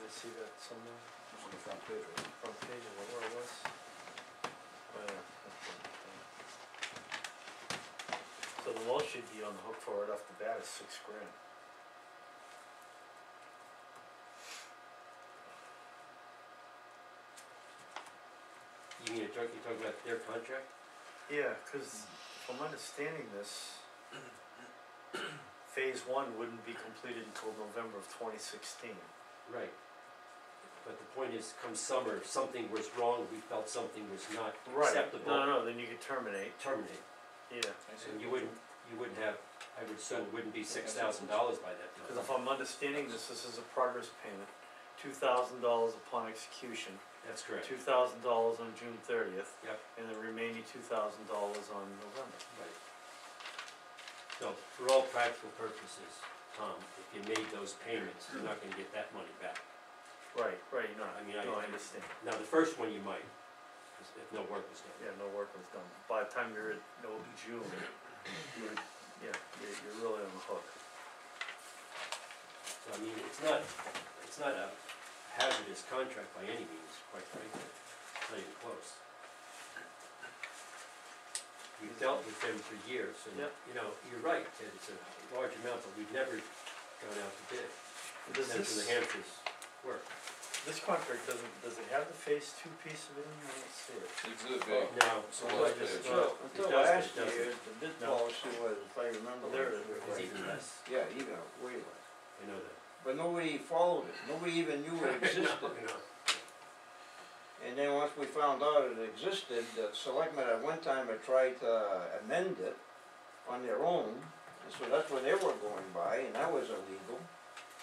I see that somewhere? It's on the front page, right? Front page of where it was? Oh, yeah, that's it. So the most you'd be on the hook for right off the bat is $6,000. You mean, you're talking about their contract? Yeah, cause if I'm understanding this, phase one wouldn't be completed until November of 2016. Right. But the point is, come summer, if something was wrong, we felt something was not acceptable. No, then you could terminate. Terminate. Yeah. And you wouldn't have, I would assume it wouldn't be $6,000 by that time. Cause if I'm understanding this, this is a progress payment, $2,000 upon execution, That's correct. $2,000 on June 30th. Yep. And the remaining $2,000 on November. Right. So, for all practical purposes, Tom, if you made those payments, you're not gonna get that money back. Right, no, I mean, I understand. Now, the first one you might, if no work was done. Yeah, no work was done. By the time you're at June, you're really on the hook. So, I mean, it's not a hazardous contract by any means, quite frankly. It's not even close. We've dealt with them for years, and, Yep. you know, you're right, that it's a large amount, but we've never gone out to bid. Does Except for the Hampshires work. This contract does it have the phase two piece of it in there? I don't see it. Exhibit B. No, So Oh, last I just- page. no. Until It does, last but it doesn't. year, the bid No. policy was, if I remember. Oh, there it right, is. it's even less, Yeah, even way less. I know that. But nobody followed it, nobody even knew it existed. No. And then once we found out it existed, the selectmen at one time had tried to amend it on their own. And so that's what they were going by, and that was illegal,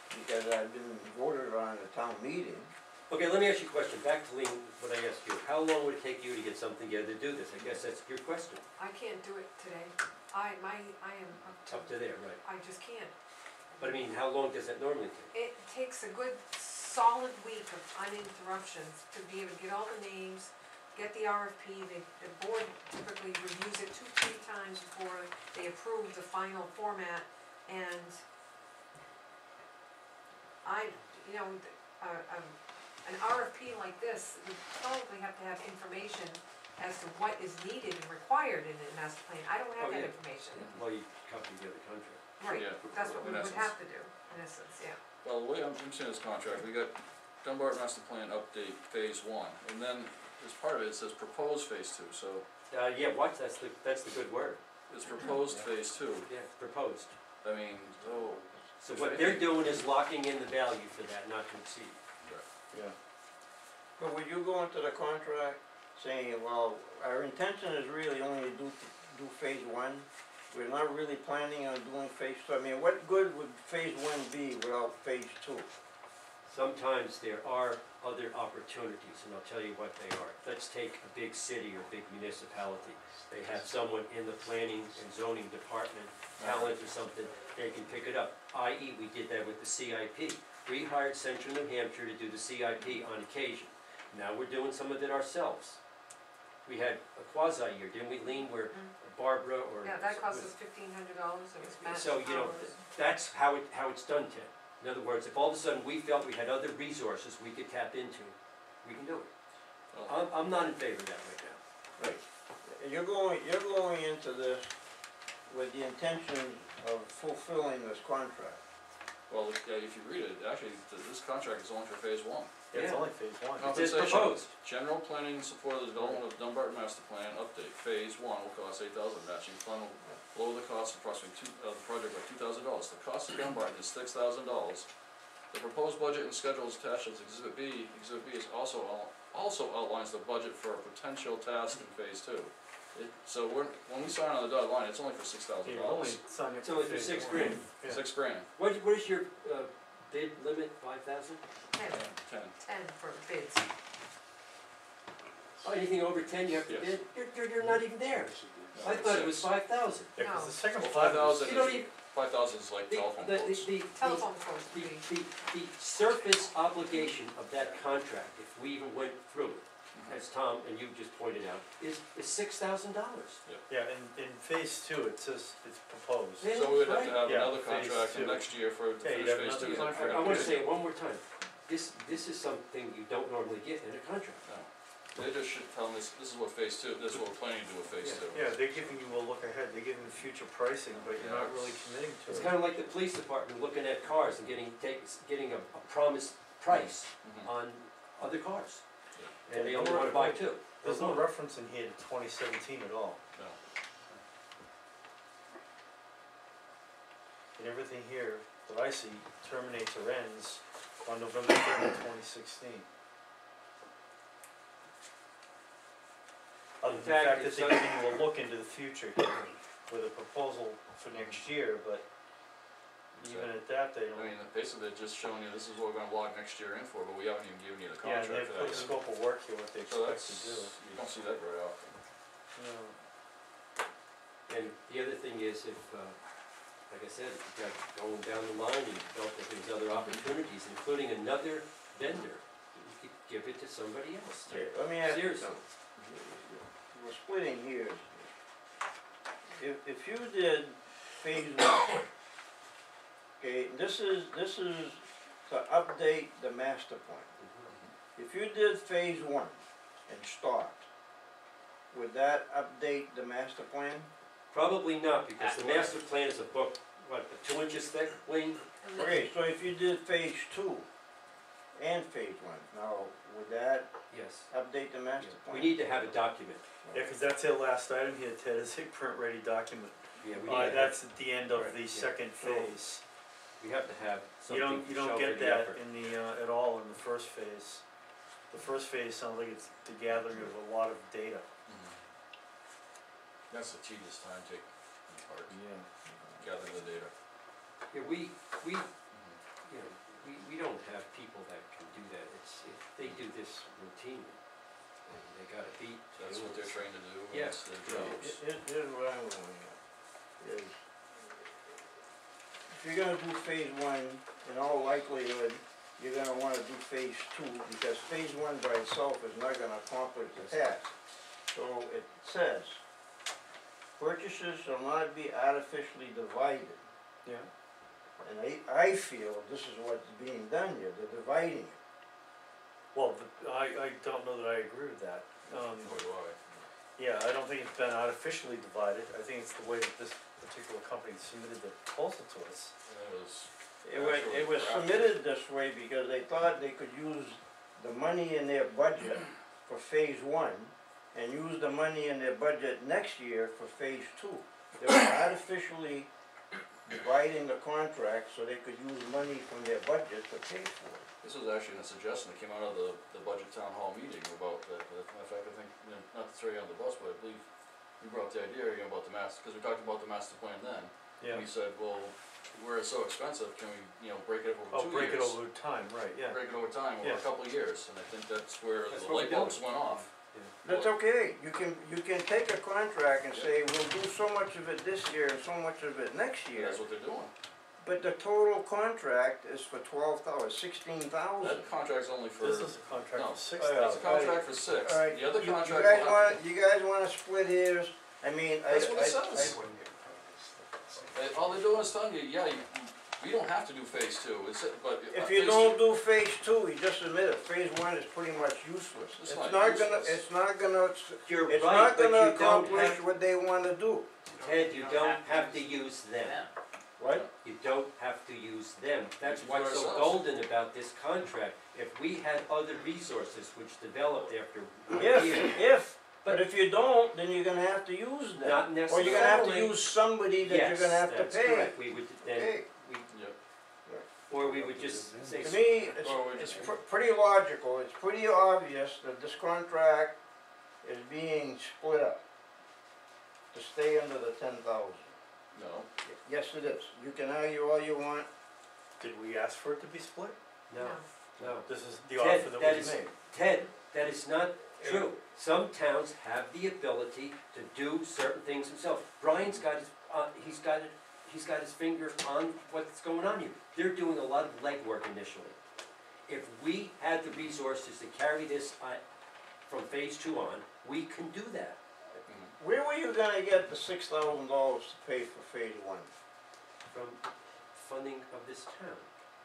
because it had been voted on at a town meeting. Okay, let me ask you a question, back to Lean, what I asked you, how long would it take you to get something together to do this? I guess that's your question. I can't do it today. I am Up to there, right. I just can't. But I mean, how long does that normally take? It takes a good solid week of uninterruptions to be able to get all the names, get the RFP, the board typically reviews it 2-3 times before they approve the final format, and an RFP like this, we probably have to have information as to what is needed and required in a master plan. I don't have Oh, that yeah. information. Well, you copy the other contract. Right, Yeah, that's what we in would essence. have to do, in essence, yeah. Well, the way I'm understanding this contract, we got Dunbarton Master Plan Update Phase 1, and then as part of it, it says proposed Phase 2, so Yeah, what, that's the good word. it's proposed Phase 2, Yeah, proposed. I mean, so. So what they're doing is locking in the value for that, not to exceed. Yeah. But would you go into the contract saying, well, our intention is really only to do phase one, we're not really planning on doing phase two? I mean, what good would phase one be without phase two? Sometimes there are other opportunities, and I'll tell you what they are. Let's take a big city or big municipality. They have someone in the planning and zoning department, talent or something, they can pick it up. I.e., we did that with the CIP. We hired Central New Hampshire to do the CIP on occasion. Now we're doing some of it ourselves. We had a quasi-year, didn't we, Lean, where Barbara or... Yeah, that cost us $1,500, it was matched So, you know, hours. that's how it's done, Ted. In other words, if all of a sudden we felt we had other resources we could tap into, we can do it. Well, I'm not in favor of that right now. Right. You're going into this with the intention of fulfilling this contract. well, if you read it, actually, this contract is only for Phase 1. Yeah, it's Yeah. only phase one. No. It says Compensation. proposed. General planning in support of the development of Dunbarton Master Plan Update, Phase 1 will cost $8,000, matching fund will lower the cost of approximately the project by $2,000. The cost of Dunbarton is $6,000. The proposed budget and schedule is attached as Exhibit B. Exhibit B is also outlines the budget for a potential task in Phase 2. So when we sign on the dotted line, it's only for $6,000. You only sign up It's only for phase $6 one. grand. Yeah. $6,000, What is your bid limit, 5,000? 10 10. for bids. Oh, anything over 10 you have to Yes. bid? You're not even there. I thought it was 5,000. Yeah, 'cause No. the second Well, part of 5,000 You don't even, 5,000 is like telephone quotes. Telephone quotes would be. the surface obligation of that contract, if we even went through it, as Tom and you just pointed out, is $6,000. Yeah, in phase two, it says it's proposed. Yeah. So we would have to have Yeah, another phase contract two. next year for, to Yeah, you'd finish have Phase 2. another contract. I want to say it one more time. this is something you don't normally get in a contract. No. They just should tell them this is what phase two, this is what we're planning to do with phase two. Yeah, they're giving you a look ahead, they're giving future pricing, but you're not really committing to it. It's kinda like the police department looking at cars and getting a promised price Mhm. on other cars. Yeah. And they only wanna buy two. There's no reference in here to 2017 at all. No. And everything here that I see terminates or ends on November 3rd, 2016. Other than the fact, fact that it's they're not- giving you a look into the future here with a proposal for next year, but even at that, they I don't. mean, basically they're just showing you this is what we're gonna log next year in for, but we haven't even given you the Yeah, and contract they've for put a that yet. scope of work here, what they So expect that's, to do. you don't see that very often. No. And the other thing is if, like I said, if you got going down the line and you felt that there's other opportunities, including another vendor, you could give it to somebody else. Okay, let me ask you Seriously. something. We're splitting hairs. If you did phase one, okay, this is to update the master plan. If you did phase one and stopped, would that update the master plan? Probably not, because the master plan is a book, what, 2 inches thick, Wayne? And then- Okay, so if you did phase two and phase one, now, would that Yes. update the master plan? We need to have a document. Yeah, cause that's their last item here, Ted, is a print-ready document. Yeah, we need to have, That's at the end of Right, the yeah. second phase. we have to have You something don't to show for get the that effort. in the, at all in the first phase. The first phase sounds like it's the gathering of a lot of data. Mhm. That's the tedious time taking part, Yeah. gathering the data. Yeah, we, Mhm. you know, we don't have people that can do that. They do this routinely. They got a beat. to That's do what it. they're trained to do, and Yeah. that's their jobs. Here's what I'm going at, is if you're gonna do phase one, in all likelihood, you're gonna wanna do phase two, because phase one by itself is not gonna accomplish the task. So it says, purchases shall not be artificially divided, Yeah. and I feel this is what's being done here, they're dividing it. Well, I don't know that I agree with that. Nor do I. Yeah, I don't think it's been artificially divided, I think it's the way that this particular company submitted the proposal to us. It was submitted this way because they thought they could use the money in their budget for phase one and use the money in their budget next year for phase two. They were artificially dividing the contract so they could use money from their budget to pay for it. This was actually a suggestion that came out of the budget town hall meeting about that, as a matter of fact, I think, you know, not to throw you on the bus, but I believe we brought up the idea again about the master, cause we talked about the master plan then. We said, well, where it's so expensive, can we, you know, break it up over 2 years? Break it over time, right, yeah. Break it over time, over a Yes. couple of years, and I think that's where That's the what light we're bulbs went off. That's okay, you can take a contract and say, we'll do so much of it this year and so much of it next And year. that's what they're doing. But the total contract is for 16,000. That contract's only for, This is a contract No. for 6 Oh, yeah. it's a contract for 6, Alright, the other you contract guys will have to. you guys wanna split hairs? I mean, That's what it says. wouldn't get proposed. All they're doing is telling you, yeah, we don't have to do phase two, but. if you don't do phase two, you just admit it, phase one is pretty much useless. It's It's not not useless. You're it's right, not but gonna you don't accomplish have, what they wanna do. Ted, you don't have to use them. What? You don't have to use them. That's can do what's so ourselves. golden about this contract. If we had other resources which developed after 1 year, But if you don't, then you're gonna have to use them. not Or you're gonna have to necessarily. use somebody that you're gonna have to Yes, pay. that's correct. We would then, Okay, Yep. or we would just say, to me, Or we it's just- pretty logical, it's pretty obvious that this contract is being split up to stay under the 10,000. No, Yes, it is. You can argue all you want. Did we ask for it to be split? no, no. This is the Ted, offer that that was is- made. Ted, that is not true. Some towns have the ability to do certain things themselves. Brian's got his, he's got his finger on what's going on here. They're doing a lot of legwork initially. If we had the resources to carry this from phase 2 on, we can do that. Where were you gonna get the $6,000 to pay for phase one? From funding of this town.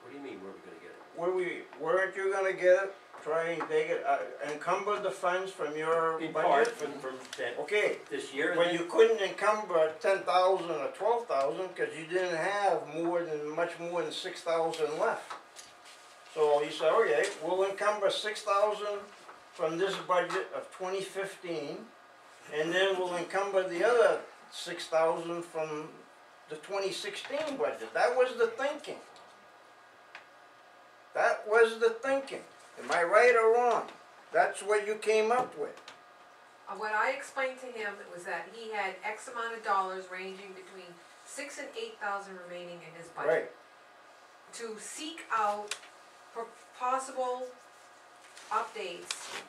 What do you mean, where are we gonna get it? weren't you gonna get it, try and take it, encumber the funds from your In part, budget? from that, Okay, this year, and but then, you couldn't encumber 10,000 or 12,000, cause you didn't have much more than 6,000 left. So he said, okay, we'll encumber 6,000 from this budget of 2015, and then we'll encumber the other 6,000 from the 2016 budget. That was the thinking. That was the thinking. Am I right or wrong? That's what you came up with. What I explained to him was that he had X amount of dollars ranging between 6,000 and 8,000 remaining in his budget. Right. To seek out possible updates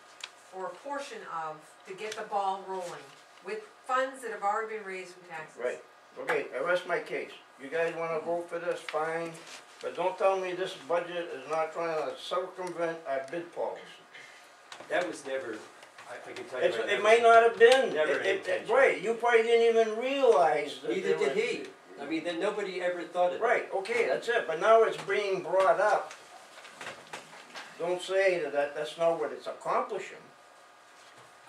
or a portion of, to get the ball rolling with funds that have already been raised from taxes. Right. Okay, I rest my case. You guys wanna vote for this, fine, but don't tell me this budget is not trying to circumvent our bid policy. that was never, I can tell you right now. It might not have been. Never intentional. Right, you probably didn't even realize that. Neither did he. I mean, then nobody ever thought of it. Right, okay, that's it, but now it's being brought up. Don't say that's not what it's accomplishing.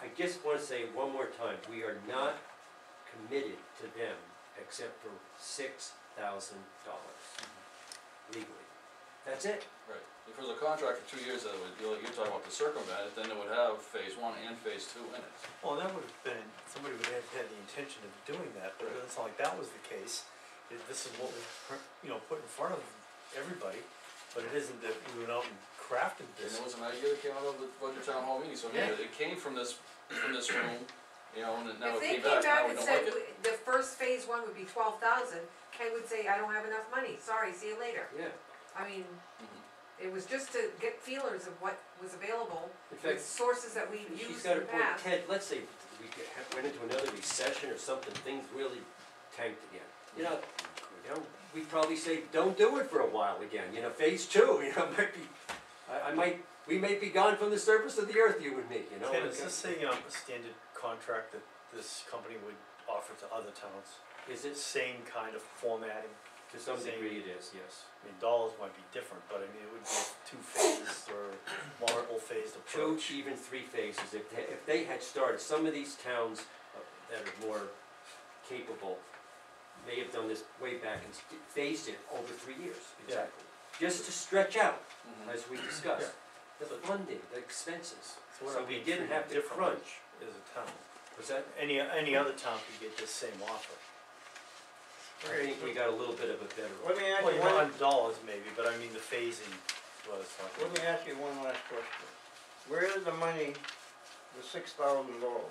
I just wanna say one more time, we are not committed to them except for $6,000 legally. That's it. Right, if it was a contract for 2 years, that would, you're talking about to circumvent it, then it would have phase 1 and phase 2 in it. Well, that would have been, somebody would have had the intention of doing that, but it doesn't sound like that was the case. This is what was, put in front of everybody, but it isn't that we went out and crafted And this. it was an idea that came out of the budget town hall meeting, so yeah, it came from this room, and now If it they came came back, now back we and don't said, like it. the first phase 1 would be 12,000, Ken would say, I don't have enough money, sorry, see you later. Yeah. I mean, Mhm. it was just to get feelers of what was available In with fact, sources that we've she's used got in a the point, past. Ted, let's say we went into another recession or something, things really tanked again. You know, we'd probably say, don't do it for a while again, phase 2, we may be gone from the surface of the earth, you and me, Ken, is this a standard contract that this company would offer to other towns? Is it? Same kind of formatting? To some Same. degree it is, yes. I mean, dollars might be different, but I mean, it would be a 2-phased or multiple phased 2, approach. even 3 phases, if they had started, some of these towns that are more capable may have done this way back and phased it over 3 years, exactly. Just to stretch out, Mhm. as we discussed, the funding, the expenses, So we're so not we being didn't treated have to differently crunch. as a town. Was that? Any other town could get this same offer. I think we got a little bit of a better. Let me ask Well, you you're one, on dollars maybe, but I mean the phasing was something. let me ask you one last question. Where is the money, the $6,000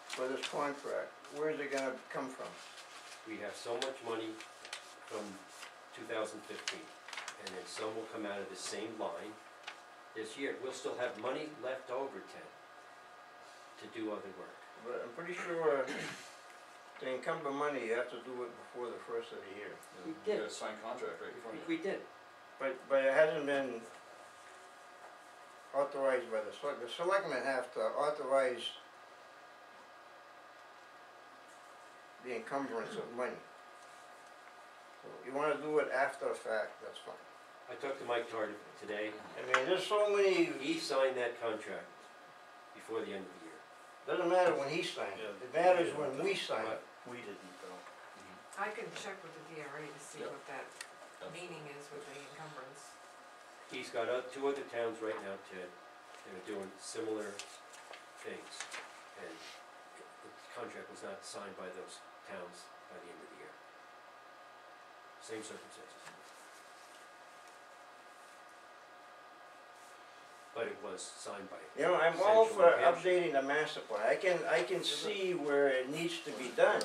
for this contract, where is it gonna come from? We have so much money from 2015, and then some will come out of the same line this year. We'll still have money left over, Ted, to do other work. But I'm pretty sure to encumber money, you have to do it before the first of the year. We You did. got a signed contract right in front of you. We did. But it hasn't been authorized by the selectmen have to authorize the encumbrance of money. So you wanna do it after the fact, that's fine. I talked to Mike Tardy today. I mean, there's so many, He signed that contract before the end of the year. doesn't matter when he signed it, it matters when we sign it. We didn't though. I can check with the DRA to see Yep. what that Absolutely. meaning is with the encumbrance. He's got 2 other towns right now, Ted, that are doing similar things. And the contract was not signed by those towns by the end of the year. Same circumstances. But it was signed by. You know, I'm all Central for New Hampshire. updating the master plan, I can see where it needs to be done.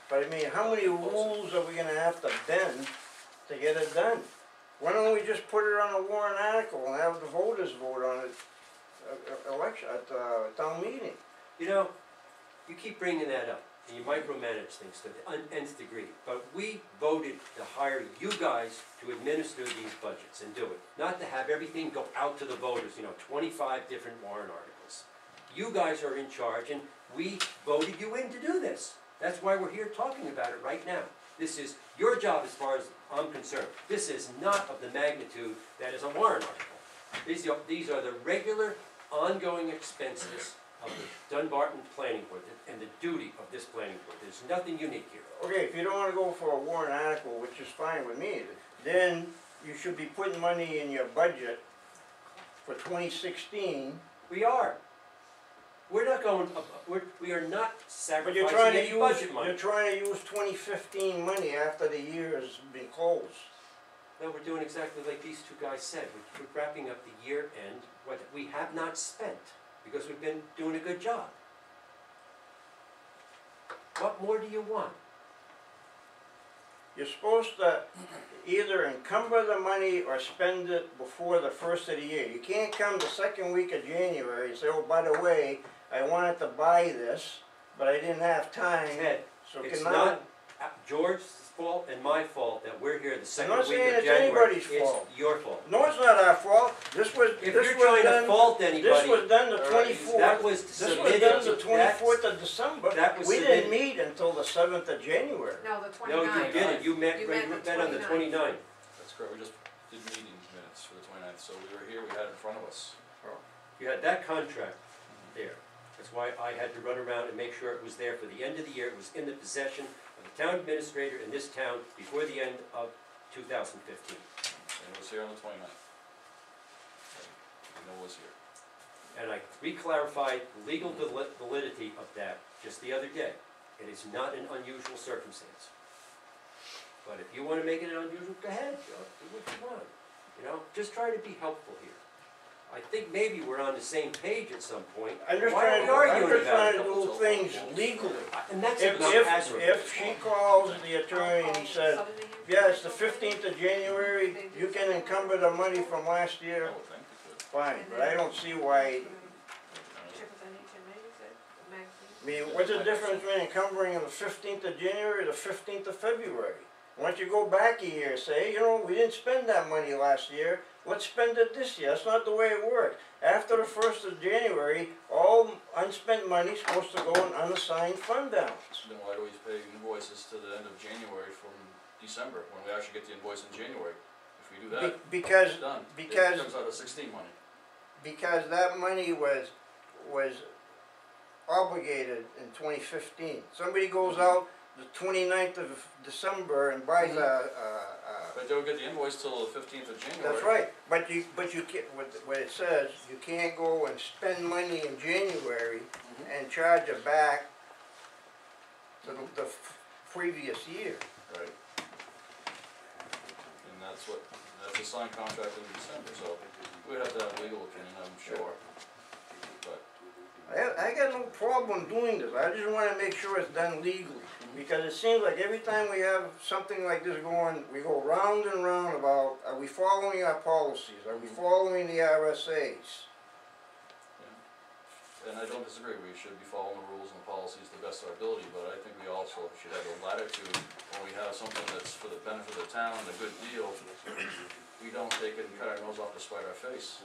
But I mean, how many rules are we gonna have to bend to get it done? Why don't we just put it on a warrant article and have the voters vote on it, election, at, town meeting? You keep bringing that up, and you micromanage things to the nth degree, but we voted to hire you guys to administer these budgets and do it, not to have everything go out to the voters, 25 different warrant articles. You guys are in charge, and we voted you in to do this. That's why we're here talking about it right now. This is your job as far as I'm concerned. This is not of the magnitude that is a warrant article. These are the regular, ongoing expenses of the Dunbarton Planning Board and the duty of this planning board. There's nothing unique here. Okay, if you don't wanna go for a warrant article, which is fine with me, then you should be putting money in your budget for 2016. We are. We're not going, we are not But sacrificing you're trying to any use, budget money. you're trying to use 2015 money after the year has been closed. No, we're doing exactly like these two guys said. We're wrapping up the year end, what we have not spent, because we've been doing a good job. What more do you want? You're supposed to either encumber the money or spend it before the first of the year. You can't come the second week of January and say, oh, by the way, I wanted to buy this, but I didn't have time. Ted, So it's can not George's fault and my fault that we're here the second not week saying of it's January. anybody's fault. It's your fault. No, it's not our fault. This was, If this you're was trying to done, fault this anybody, was done the All right, 24th. that was This was submitted done to, the 24th of December. that was We didn't submitted. meet until the 7th of January. No, the No, 29th. you didn't. You met You met on the 29th. That's correct, we just did meeting minutes for the 29th, so we were here, we had it in front of us. You had that contract there. That's why I had to run around and make sure it was there for the end of the year. It was in the possession of the town administrator in this town before the end of 2015. And it was here on the 29th. And it was here. And I re-clarified the legal validity of that just the other day. It is not an unusual circumstance. But if you want to make it an unusual, go ahead, Joe, do what you want. You know, just try to be helpful here. I think maybe we're on the same page at some point. I'm just Why are trying, we arguing I'm just about trying it? to do things legally. And that's If, not if, admirable. if she calls the attorney and he says, yeah, it's the 15th of January, you can encumber the money from last I year, would think we could. fine, but I don't see why, I mean, what's the difference between encumbering on the 15th of January or the 15th of February? Why don't you go back a year and say, you know, we didn't spend that money last year, let's spend it this year. That's not the way it works. After the 1st of January, all unspent money is supposed to go in unassigned fund balance. Then why do we pay invoices to the end of January from December, when we actually get the invoice in January? If we do that, Because, it's done. because- It comes out of 16 money. because that money was obligated in 2015. Somebody goes out the 29th of December and buys But they don't get the invoice till the 15th of January. that's right, but you can't, what it says, you can't go and spend money in January and charge it back to the previous year. Right. And that's a signed contract in December, so we'd have to have a legal opinion, I'm sure. But, I got no problem doing this, I just wanna make sure it's done legally. Because it seems like every time we have something like this going, we go round and round about, are we following our policies, are we following the RSA's? and I don't disagree, we should be following the rules and policies to the best of our ability, but I think we also should have the latitude when we have something that's for the benefit of the town, a good deal, we don't take it and cut our nose off to spite our face.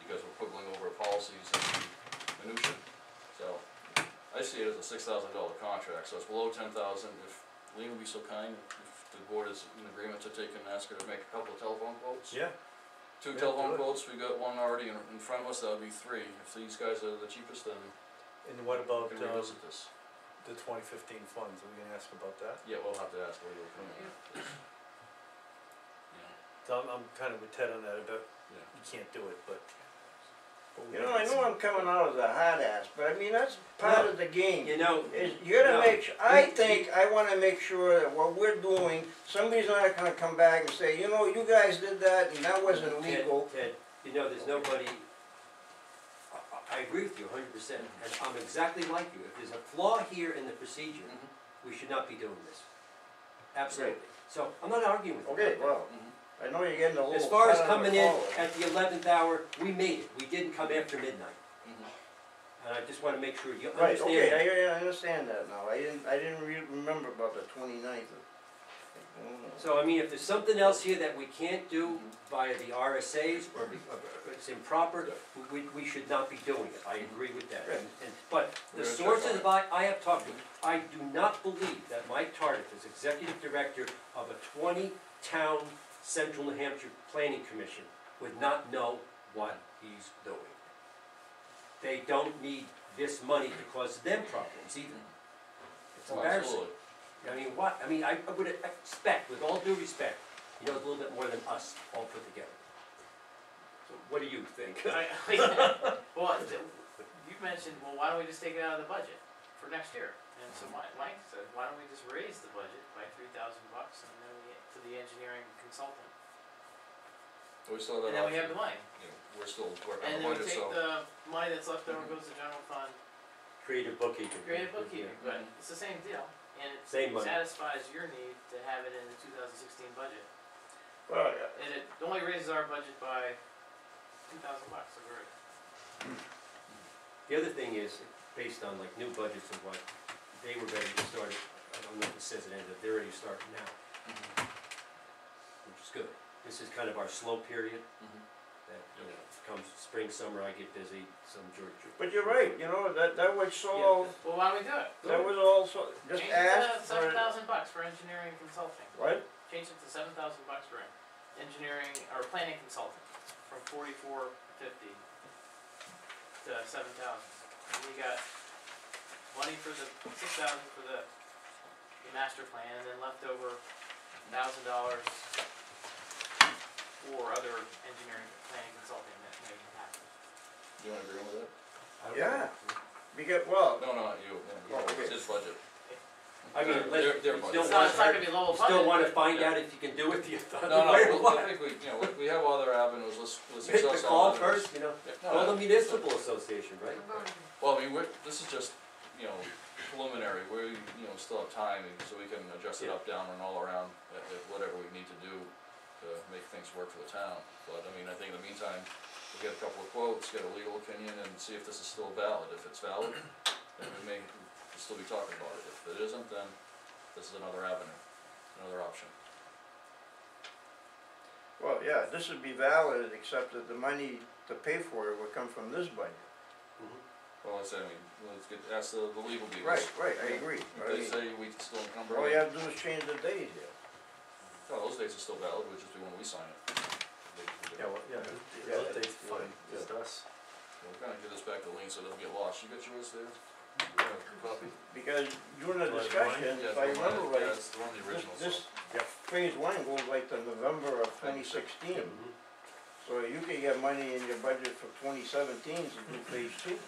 Because we're quibbling over policies and minutia. So, I see it as a $6,000 contract, so it's below 10,000. If Lean would be so kind, if the board is in agreement to take and ask her to make a couple of telephone quotes. Yeah, Two Yeah, telephone do it. quotes, we got one already in front of us, that would be 3. If these guys are the cheapest, then and what we about, can revisit this. the 2015 funds, are we gonna ask about that? Yeah, we'll have to ask the legal opinion. Yeah. So I'm kinda with Ted on that, about, Yeah. you can't do it, but. You know, I know I'm coming out as a hard ass, but I mean, that's part of the game. You know, Is you gotta No. make sure, I wanna make sure that what we're doing, somebody's not gonna come back and say, you know, you guys did that and that wasn't legal. Ted, you know, there's nobody, I agree with you 100%, and I'm exactly like you. If there's a flaw here in the procedure, we should not be doing this. Absolutely. So, I'm not arguing with you Okay, about that. well, I know you're getting a little. As far as cut on the coming in collar. at the 11th hour, we made it. We didn't come after midnight. And I just wanna make sure you Right, understand that. okay, I understand that now, I didn't remember about the 29th. So I mean, if there's something else here that we can't do via the RSA's or it's improper, we should not be doing it, I agree with that. But the We're gonna check sources on it. of I have talked to, I do not believe that Mike Tardif is executive director of a 20-town Central New Hampshire Planning Commission would not know what he's doing. They don't need this money to cause them problems either. It's Oh, embarrassing. absolutely. I mean, what, I mean, I would expect, with all due respect, he knows a little bit more than us all put together. So what do you think? Well, you mentioned, well, why don't we just take it out of the budget for next year? And so Mike said, why don't we just raise the budget by $3,000 and then we get to the engineering consultant? We still have And that then we have option. the money. You know, we're still working And on then the we budget, take so. the money that's left over, goes to general fund, Creative bookkeeping. creative bookkeeping, but it's the same deal. And it Same money. satisfies your need to have it in the 2016 budget. Well, And it only raises our budget by $2,000, so we're, The other thing is, based on like new budgets and what, they were ready to start, I don't know if it says it ended, they're ready to start now, which is good. This is kind of our slow period, that, you know, comes spring, summer, I get busy, some George. but you're right, you know, that was so, well, why don't we do it? that was also, just Change ask it to for, $7,000 for engineering and consulting. what? Change it to $7,000 for engineering or planning consulting, from $44.50 to $7,000. And you got money for the $6,000 for the master plan, and then left over $1,000 for other engineering, planning, consulting that may happen. You wanna agree with that? Yeah, because, well, No, not you, Oh, okay. it's his budget. I mean, Their you budget. still It's want not gonna be low you still budget. wanna find out if you can do it the other No, way or I what? think we, you know, we have other avenues, let's Make the exhaust call all avenues. first, you know, Yeah, call no, the municipal association, right? I'm going to. well, I mean, this is just, you know, preliminary, we, you know, still have time, so we can adjust it up, down, and all around, at whatever we need to do to make things work for the town. But, I mean, I think in the meantime, we'll get a couple of quotes, get a legal opinion, and see if this is still valid. If it's valid, then we'll still be talking about it. If it isn't, then this is another avenue, another option. well, yeah, this would be valid, except that the money to pay for it would come from this budget. Well, I mean, ask the legal people. Right, I agree. If they say we can still encumber. All you have to do is change the date here. No, those dates are still valid, which is when we sign it. Yeah, well, yeah, Yeah, those dates, fine, just us. We're gonna give this back to Lean so it doesn't get lost. You got yours there? Copy? Because during the Well, discussion, Yeah, if I it's the one- remember yeah, right, it's the one, the original, this so. phase one goes like to November of 2016. So you could get money in your budget for 2017 to do phase two.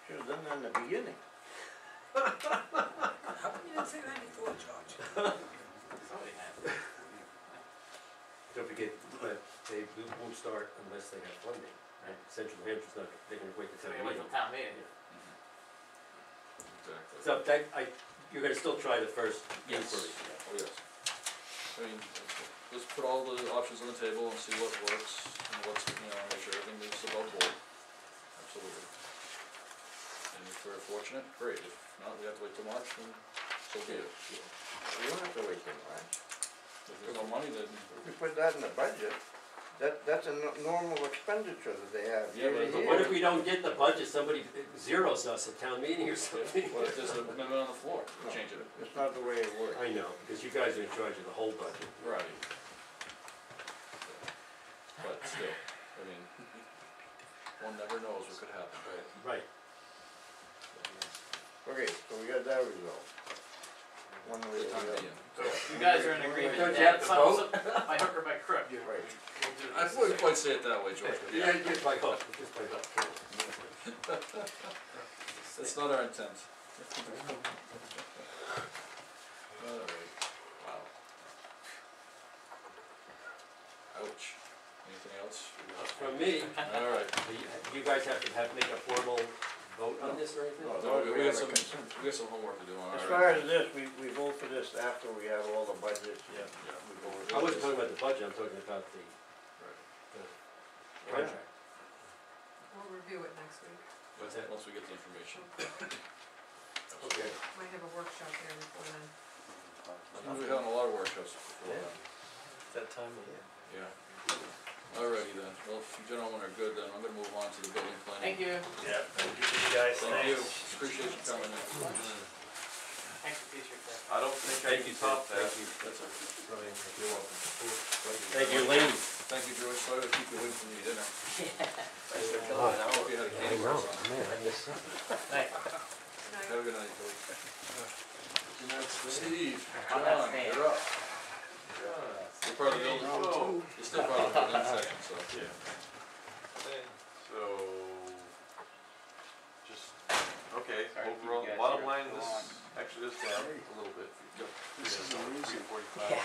Should've done that in the beginning. How come you didn't say that before, George? Somebody had it. Don't forget, but they won't start unless they have funding. And Central New Hampshire's not, they're gonna wait So till we town wait meeting. till town meeting. Exactly. So you're gonna still try the first Yes. inquiry. Oh, yes. I mean, let's put all the options on the table and see what works, and what's, you know, make sure everything is above board. Absolutely. And if we're fortunate, great. If not, we have to wait till March, then so be it. You don't have to wait till March. If there's no money, then. If you put that in the budget, that's a normal expenditure that they have Yeah, year to but year. What if we don't get the budget, somebody zeros us at town meeting or something? What if there's an amendment on the floor? No. Change it. It's not the way it works. I know, because you guys are in charge of the whole budget. Right. But still, I mean, one never knows what could happen. Right. Okay, so we got that resolved. One way or For the time the other. being. So you guys are in agreement Don't you that have to some, by hook or by crook, Right. we'll do I this. wouldn't quite say it that way, George, but yeah. Just by hook, just by hook. That's not our intent. Alright, wow. Ouch. Anything else? From me, Alright. you guys have to make a formal vote on this or anything? No, No, we have got a some, consent. we got some homework to do on our. As far as this, we vote for this after we have all the budgets. Yeah. Yeah. We go with I wasn't talking about the budget, I'm talking about the Right. contract. We'll review it next week. What's that? once we get the information. Okay. Might have a workshop there before then. We're having a lot of workshops before Yeah. then. It's that time of year. Yeah. Alrighty then, well, if you gentlemen are good, then I'm gonna move on to the building planning. Thank you. Yeah, thank you guys, Thank you, thanks. appreciate you coming in. Thanks for teaching that. I don't think I can top that. Thank you. That's a, Really interesting. you're welcome. Thank you, Lee. Thank you, George, sorry to keep you away from your dinner. Thanks for I hope you had a candy bar or something. Night. Have a good night, Billy. Steve, On that John, stand. you're up. You're part of the building, you're still part of the building section, so. Yeah. So, just, okay, Sorry to keep overall, you guys bottom here. line, Go this on. actually is down a little bit. This is amazing. 345.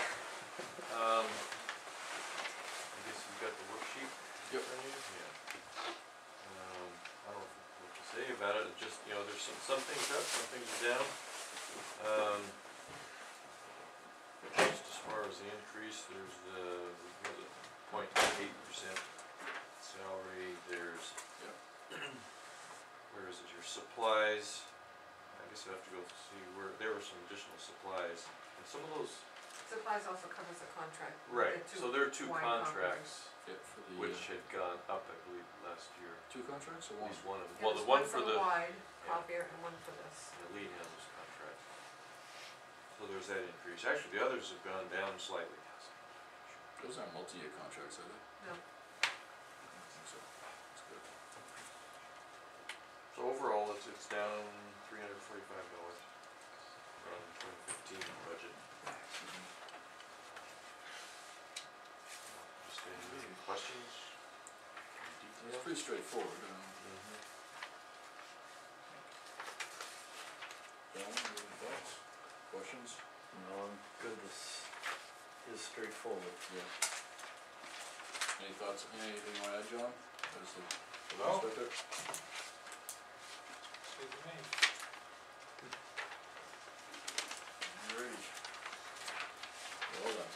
I guess you've got the worksheet. Yep. in front of you? Yeah. I don't know what to say about it, it just, there's some things up, some things are down. Just as far as the increase, there's the, what was it, 0.8% salary, there's, where is it, your supplies, I guess I have to go see where, there were some additional supplies, and some of those, Supplies also covers the contract. right, the so there are two wine contracts, Yeah, for the, which had gone up, I believe, last year, two contracts or at one? least one of them, Yeah, well, there's the one for for the the, wide yeah. copier and one for this. the lead handlers contract. So there's that increase, actually, the others have gone down slightly. Those aren't multi-year contracts, are they? No, I don't think so. That's good. So overall, it's down $345 from 2015 budget. Just any questions? Any It's details? pretty straightforward, John, any thoughts, questions? No, I'm good, this is straightforward. Yeah. Any thoughts, anything you wanna add, John, as the No. inspector? Alrighty. Well done.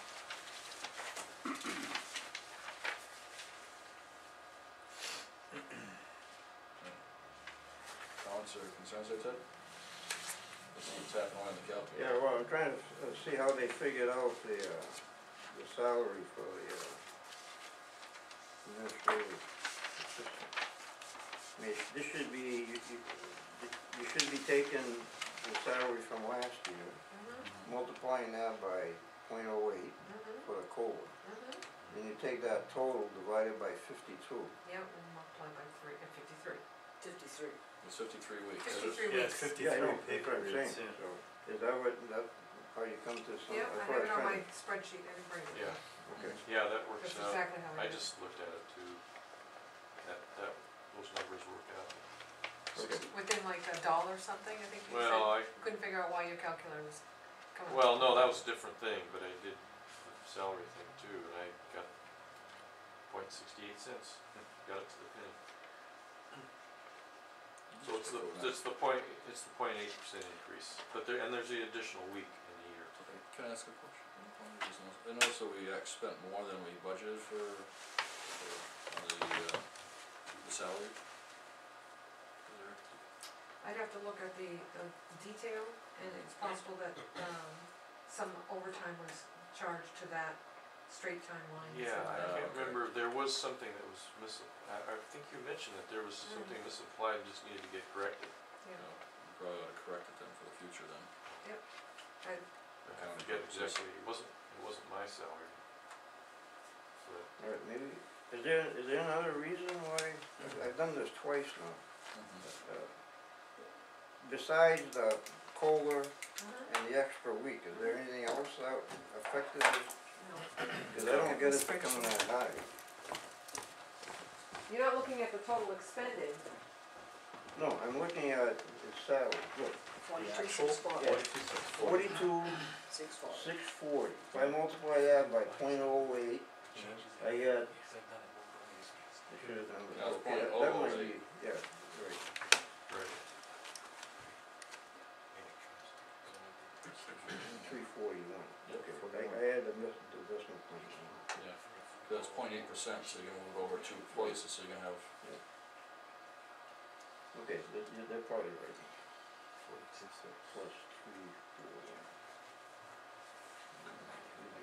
Comments or concerns there, Ted? Let's see what's happening on the calculator. Yeah, well, I'm trying to see how they figured out the salary for the administrative assistant. I mean, this should be, you should be taking the salary from last year, multiplying that by 0.08 for the COLA. Then you take that total divided by 52. Yep, and multiply by 53. 53. It's 53 weeks. 53 Yeah, weeks. it's Yeah, I know, 53 pay that's what I'm periods, saying, yeah. so, is that what, how you come to some, Yep, that's I what have it on my trying to- spreadsheet, I didn't bring it. Yeah, Okay. yeah, that works That's out. exactly how I it is. just looked at it too. Those numbers work out. Okay. Within like $1 something, I think you said? Well, Couldn't figure out why your calculator was coming up. well, no, that was a different thing, but I did the salary thing too, and I got 0.68 cents, got it to the penny. So it's the 0.8% increase, but there's the additional week in the year. Okay, can I ask a question? And also we spent more than we budgeted for the salary. Is there- I'd have to look at the detail, and it's possible that, some overtime was charged to that straight time line. Yeah, I Ah, can't okay. remember, there was something that was I think you mentioned that there was something misapplied and just needed to get corrected. Yeah, No, we probably ought to correct it then for the future then. I Accounting forget purposes. exactly, it wasn't my salary. But, Alright, maybe, is there another reason why, I've done this twice now. Besides the COLA and the extra week, is there anything else that affected this? no. Cause I don't get it to come that high. You're not looking at the total expended. No, I'm looking at his salary, look, 42,640. Yeah. 42, 640. 640. If I multiply that by 0.08, I get, I should have done That was okay, that might 0.008. be, yeah, right. right. 341, Yep. okay, I had the decimal point. Yeah, that's 0.8%, so you're gonna move over 2 places, so you're gonna have, Okay, they're probably right. 46, Plus 3, 4.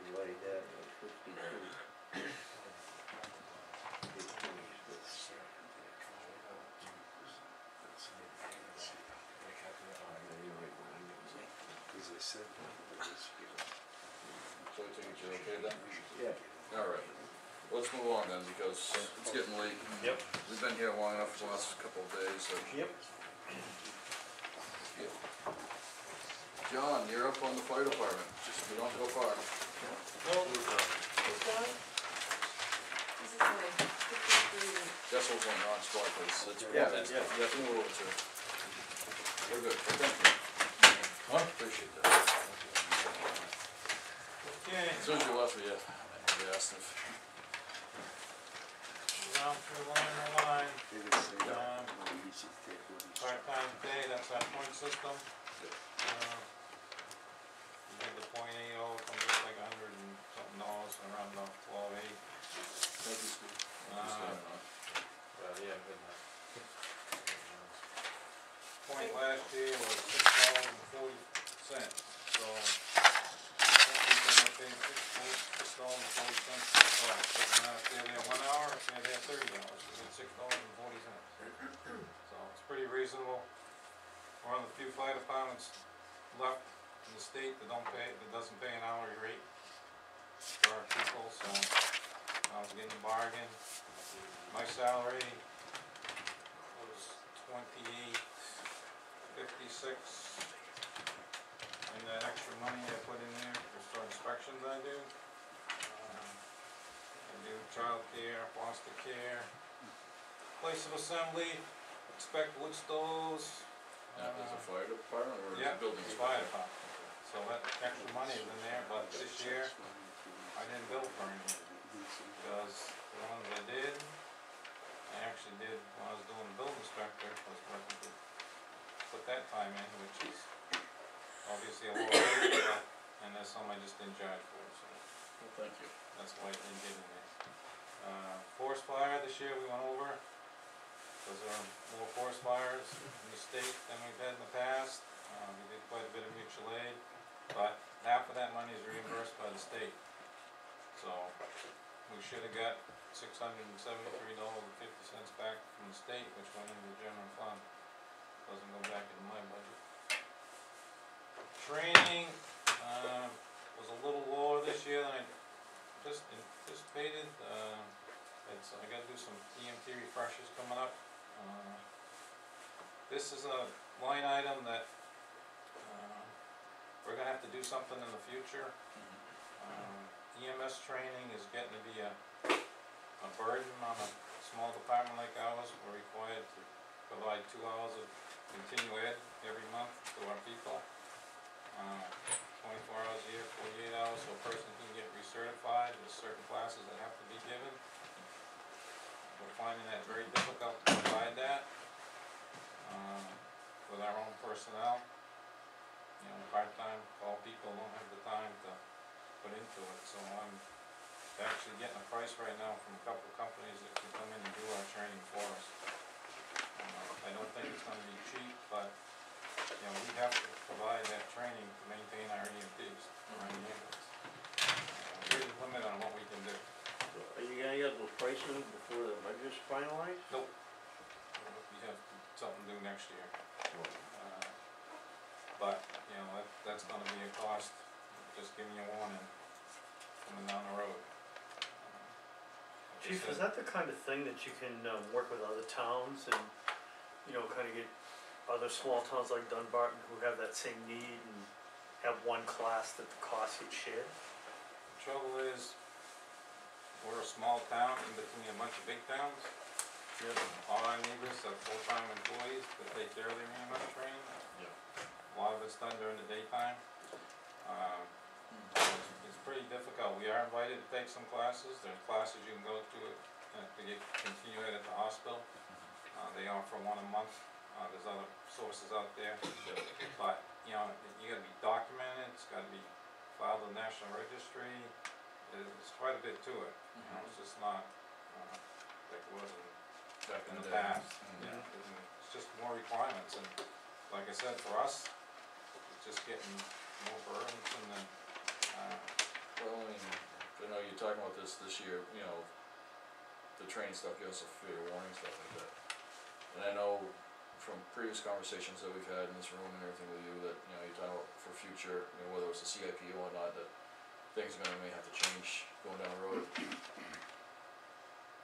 Divide that by 52. Get 26. You're right, Cause they said that. So I take it you're okay then? yeah. Alright, let's move on then, because it's getting late. Yep. We've been here long enough for the last couple of days, so. Yep. John, you're up on the fire department, we don't go far. This one? This is my 53. Decibel's went on squad, cause it's. Yeah, it's- yeah. Yeah, move over to. We're good, thank you. Appreciate that. Okay, As soon as you left, we asked if. down through line, part-time pay, that's our point system. We did the .80, comes up like $100 and something, around about 12.8. Thank you, Steve. Well, yeah, good enough. Point last year was $6.40, so I think we're gonna pay $6.40 per call. Doesn't matter if they're there 1 hour, or if they're there 30 hours, we get $6.40. So it's pretty reasonable. We're one of the few fire departments left in the state that doesn't pay an hourly rate for our people, so I was getting a bargain. My salary was $28.56, and that extra money I put in there is for inspections I do. I do childcare, foster care, place of assembly, inspect wood stoves. That is a fire department or is Yeah, it building? it's fire department. So that extra money is in there, but this year I didn't bill for anything, because the ones I did, I actually did when I was doing the building inspector, was working to put that time in, which is obviously a lower rate, and there's some I just didn't charge for, so Well, thank you. that's why I didn't get in there. Forest fire this year we went over, because there are more forest fires in the state than we've had in the past. We did quite a bit of mutual aid, but half of that money is reimbursed by the state. So we should have got $673.50 back from the state, which went into the general fund. Doesn't go back into my budget. Training was a little lower this year than I just anticipated. I gotta do some EMT refreshers coming up. This is a line item that we're gonna have to do something in the future. EMS training is getting to be a burden on a small department like ours. We're required to provide 2 hours of continue ed every month to our people. 24 hours a year, 48 hours, so a person can get recertified. There's certain classes that have to be given. We're finding that very difficult to provide that with our own personnel. You know, part-time call people don't have the time to put into it, so I'm actually getting a price right now from a couple of companies that can come in and do our training for us. I don't think it's gonna be cheap, but you know, we have to provide that training to maintain our EMTs, our ambulance. There's a limit on what we can do. So are you gonna get those prices before the budget's finalized? Nope. We have something to do next year. But, you know, that's gonna be a cost, just giving you a warning, coming down the road. Like I Chief, said, is that the kind of thing that you can work with other towns and, you know, kinda get other small towns like Dunbarton who have that same need and have one class that the cost gets shared? The trouble is, we're a small town in between a bunch of big towns. All our neighbors have full-time employees that take care of their EMS training. A lot of it's done during the daytime. It's pretty difficult. We are invited to take some classes. There are classes you can go to continue it at the hospital. They offer one a month. There's other sources out there. But, you know, you gotta be documented, it's gotta be filed in the National Registry. There's quite a bit to it. You know, it's just not like it was in back in in the the day. past. Yeah, and it's just more requirements, and like I said, for us, it's just getting more burdensome than, Well, I mean, I know you're talking about this year, you know, the train stuff gives us a fair warning, stuff like that. And I know from previous conversations that we've had in this room and everything with you, that, you know, you're talking about for future, you know, whether it's a CIP or whatnot, that things are may have to change going down the road.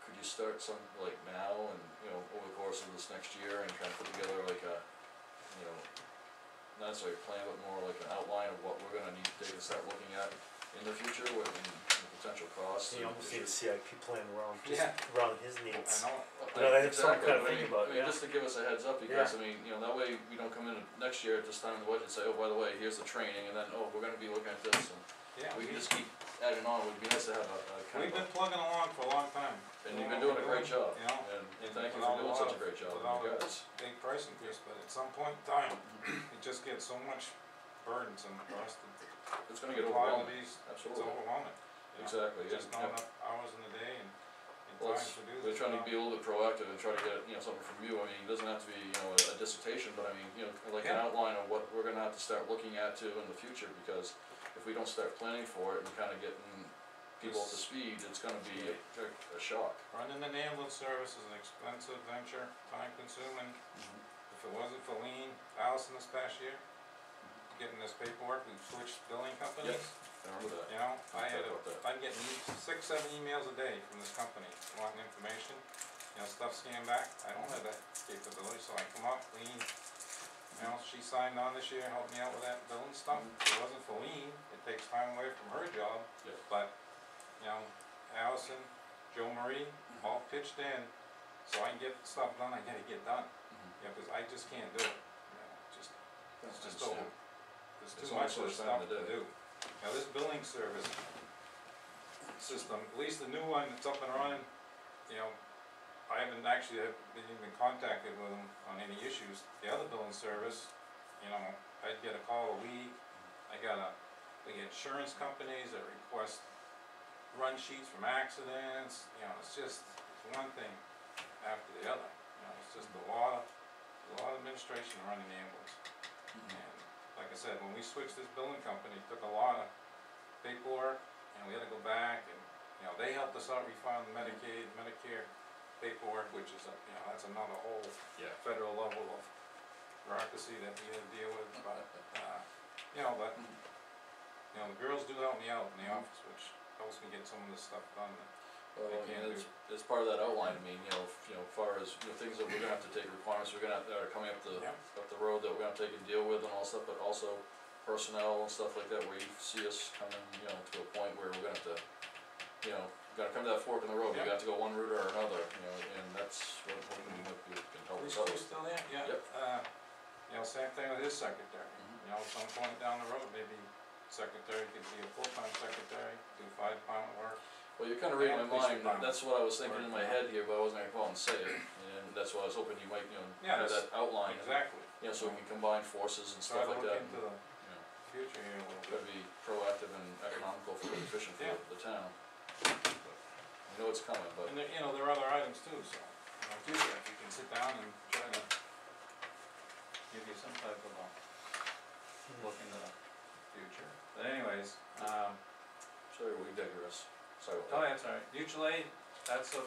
Could you start some, like now and, you know, over the course of this next year and kind of put together like a, you know, not necessarily a plan, but more like an outline of what we're gonna need to take and start looking at in the future, what, in potential costs You and almost need a issues? CIP plan around, just Yeah. around his I needs. know, You know, they have some Exactly, kind of but I thing mean- about I it, mean, yeah. just to give us a heads up, because I mean, you know, that way we don't come in next year at this time of the budget and say, oh, by the way, here's the training, and then, oh, we're gonna be looking at this, and yeah, we can just keep adding on. It would be nice to have a kind we've of been plugging along for a long time. and you've been doing a great job, You know, and and thank you without for a doing lot such a of- great job, without you a guys. big price increase, but at some point in time, it just gets so much burdensome for us to It's gonna get apply to overwhelming, these, it's absolutely, overwhelming. You know, exactly, yeah, just yeah. not enough hours in the day and Well, time it's, to do we're this. trying to job. be a little bit proactive and try to get, you know, something from you. I mean, it doesn't have to be, you know, a dissertation, but I mean, you know, like an Yeah. outline of what we're gonna have to start looking at too in the future, because if we don't start planning for it and kinda getting people up to speed, it's gonna be a shock. Running an ambulance service is an expensive venture, time consuming. If it wasn't for Lean, Allison this past year, getting this paperwork, we switched billing companies. I remember that. You know, Talk about that. I'm getting 6-7 emails a day from this company wanting information, you know, stuff scanned back. I don't have that capability, so I come up, Lean, you know, she signed on this year, helped me out with that billing stuff. If it wasn't for Lean, it takes time away from her job. Yeah. But, you know, Allison, Joe Marie, all pitched in, so I can get stuff done I gotta get done. Yeah, cause I just can't do it, you know, just, it's just over. There's There's too only much so of much this time stuff to to do. do. Now, this billing service system, at least the new one that's up and running, you know, I haven't actually been even contacted with them on any issues. The other billing service, you know, I'd get a call a week, the insurance companies that request run sheets from accidents, you know, it's just, it's one thing after the other, you know, it's just a lot of administration running the ambulance. And like I said, when we switched this billing company, it took a lot of paperwork, and we had to go back and, you know, they helped us out refile the Medicaid, Medicare paperwork, which is, you know, that's another whole Yeah. federal level of bureaucracy that we had to deal with, but, you know, you know, the girls do help me out in the office, which helps me get some of this stuff done. Well, They I can't mean, it's part of that outline. I mean, you know, far as, you know, things that we're gonna have to take, requirements we're gonna have, that are coming up the road that we're gonna take and deal with and all stuff, but also personnel and stuff like that, where you see us coming, you know, to a point where we're gonna have to, you know, gotta come to that fork in the road, we Yeah. have to go one route or another, you know, and that's what hopefully you can help We us out. still there? Yeah. Yep. You know, same thing with his secretary, Mhm. you know, at some point down the road, maybe secretary could be a full-time secretary, do 5 pound work. Well, you're kinda reading my And police mind, department. that's what I was thinking in my Or, head here, but I wasn't gonna come out and say it, and that's why I was hoping you might, you know, Yeah, have that's- that outline, Exactly. you know, so we can combine forces and Try stuff to like look that, into and, the you know, future here a little try bit. to be proactive and economical for efficient Yeah. for the town. But I know it's coming, but And there, you know, there are other items too, so, you know, do that, you can sit down and try to give you some type of a look into the future. But anyways, sorry, we digress, sorry about oh, that. that's all right, mutual aid, that's a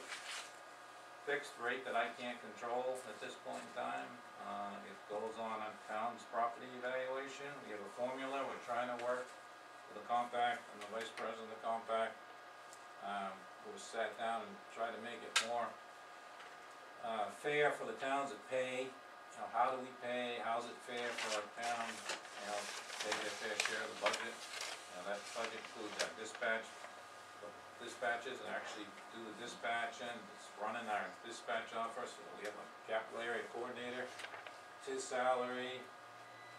fixed rate that I can't control at this point in time. It goes on a town's property evaluation, we have a formula, we're trying to work with the compact and the vice president of the compact. We sat down and tried to make it more fair for the towns that pay, you know, how do we pay, how's it fair for our town, you know, pay their fair share of the budget. You know, that budget includes our dispatch, the dispatches and actually do the dispatching, it's running our dispatch office, we have a capital area coordinator, it's his salary,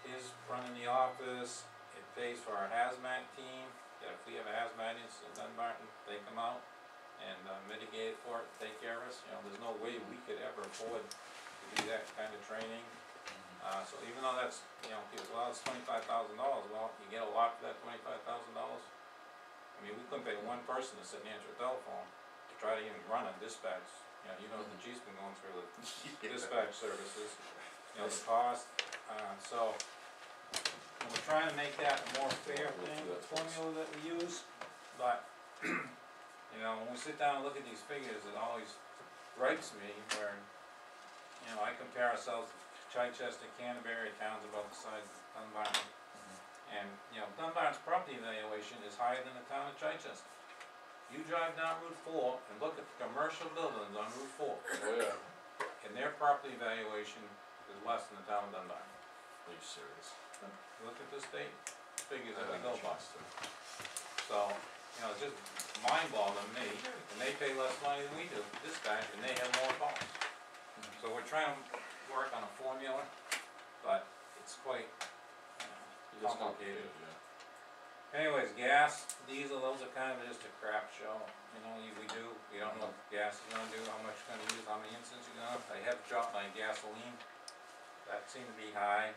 his running the office, it pays for our hazmat team, that if we have a hazmat incident in Dunbarton, they come out and mitigate for it, take care of us, you know, there's no way we could ever afford to do that kind of training. So even though that's, you know, people say, well, it's $25,000, well, you get a lot for that $25,000. I mean, we couldn't pay one person to sit and answer a telephone to try to even run a dispatch you know the G's been going through the dispatch services, you know, the cost, so we're trying to make that a more fair thing, the formula that we use, but, you know, when we sit down and look at these figures, it always gripes me where, you know, I compare ourselves to Chichester, Canterbury, towns about the size of Dunbarton, and, you know, Dunbarton's property valuation is higher than the town of Chichester. You drive down Route 4 and look at the commercial buildings on Route 4, Oh, yeah. and their property valuation is less than the town of Dunbarton. Are you serious? Look at the state figures that we I go haven't by. checked it. So, you know, it's just mind-boggling to me, and they pay less money than we do, dispatch, and they have more calls. So we're trying to work on a formula, but it's quite It is complicated. yeah. Anyways, gas, diesel, those are kind of just a crap show, you know, we don't know what gas is gonna do, how much it's gonna use, how many incidents you're gonna have. I have dropped my gasoline, that seemed to be high,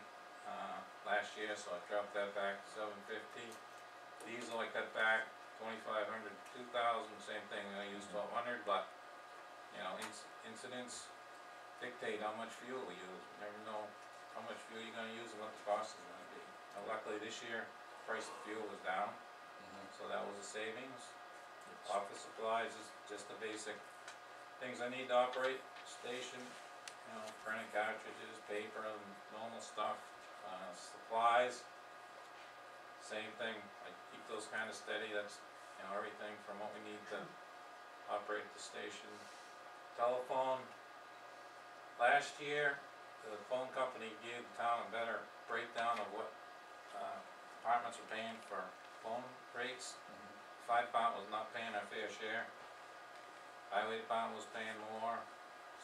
last year, so I dropped that back to $7.50. Diesel I cut back 2,500, 2,000, same thing, I use 1,200, but, you know, incidents dictate how much fuel we use, you never know how much fuel you're gonna use and what the cost is gonna be. Now luckily this year, price of fuel was down, so that was a savings. Office supplies is just the basic things I need to operate, station, you know, printing cartridges, paper, and normal stuff, supplies, same thing, I keep those kinda steady, that's, you know, everything from what we need to operate the station. Telephone, last year, the phone company gave the town a better breakdown of what, departments were paying for phone rates. Fire department was not paying our fair share, highway department was paying more,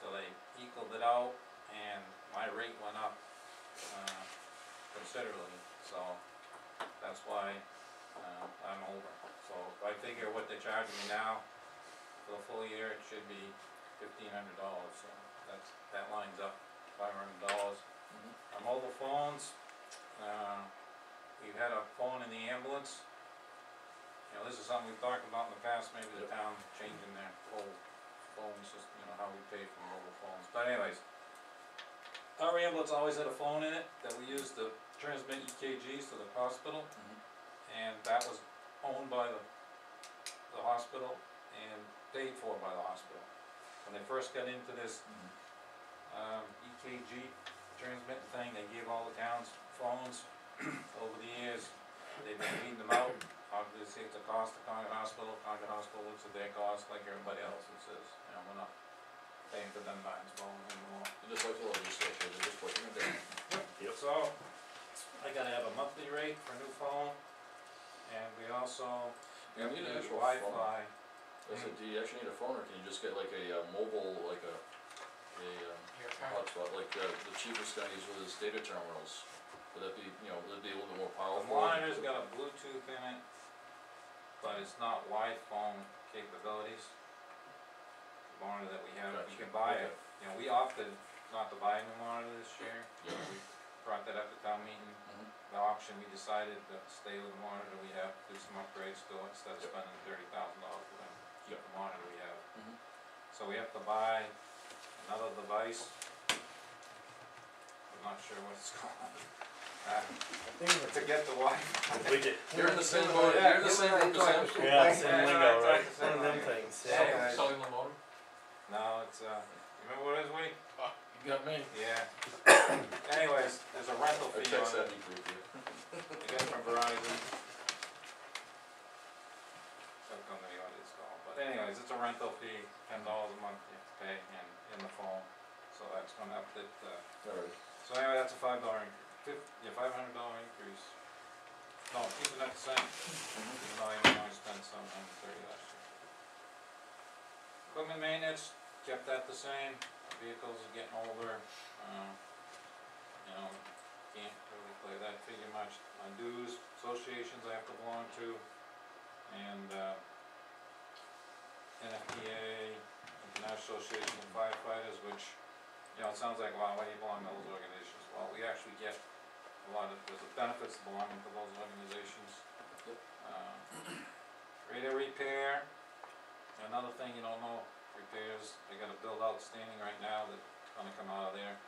so they equaled it out, and my rate went up, considerably, so that's why, I'm over. So if I figure what they're charging me now, for the full year, it should be $1,500, so that lines up $500. Our mobile phones, we've had a phone in the ambulance. You know, this is something we've talked about in the past, maybe the town changing their whole phone system, you know, how we pay for mobile phones, but anyways. Our ambulance always had a phone in it that we used to transmit EKGs to the hospital, and that was owned by the hospital and paid for by the hospital. When they first got into this, EKG transmitting thing, they gave all the towns phones. Over the years, they've been weeding them out. Obviously, it's a cost to Concord Hospital. Concord Hospital looks at their cost like everybody else and says, you know, we're not paying for Dunbarton's phone anymore. Just like the legislature, they're just pushing it down. So, I gotta have a monthly rate for a new phone, and we also You have to need an use actual Wi-Fi. I said, do you actually need a phone, or can you just get like a mobile, like a hotspot, like the cheapest guy uses with his data terminals? Would that be, you know, would it be a little bit more The powerful? monitor's got a Bluetooth in it, but it's not Wi-Fi capabilities. The monitor that we have, you Gotcha. can buy Okay. it, you know, we opted not to buy a new monitor this year. Yeah. We brought that up at town meeting, the auction, we decided to stay with the monitor we have, do some upgrades to it, instead of Yep. spending $30,000, we're gonna keep the monitor we have. Mhm. So we have to buy another device. I'm not sure what it's called. To get the Wi-Fi. Widget. You're in the same boat, you're in the same boat as him. Yeah, same Yeah, lingo, it's right? like the same One of them lingo. things, Yeah. yeah. Selling the motor? No, it's, you remember what it is, Woody? You got me. Yeah. Anyways, there's a rental I fee text on that it, group here. I got it from Verizon. Don't come to me what it's called, but anyways, it's a rental fee, $10 a month you have to pay in the phone, so that's gonna up it, Alright. so anyway, that's a $5 $500 increase. No, keeping that the same, even though I only spent $730 last year. Equipment maintenance, kept that the same, vehicles are getting older, you know, can't really play that figure much. My dues, associations I have to belong to, and, NFPA, International Association of Firefighters, which, you know, it sounds like, wow, why do you belong to those organizations? Well, we actually get a lot of, there's benefits to belonging to those organizations. Yep. Radio repair, another thing you don't know, repairs, I got a bill outstanding right now that's gonna come out of there.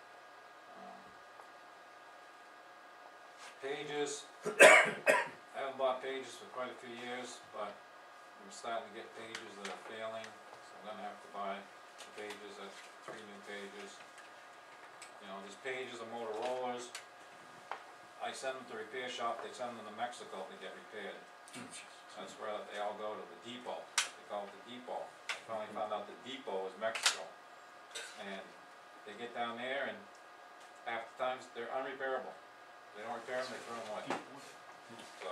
Pages, I haven't bought pages for quite a few years, but I'm starting to get pages that are failing, so I'm gonna have to buy the pages, that's 3 new pages. You know, these pages are Motorola's, I send them to repair shop, they send them to Mexico to get repaired. That's where they all go to, the depot, they call it the depot. I finally found out the depot is Mexico. And they get down there and half the times they're unrepairable. They don't repair them, they throw them away. So,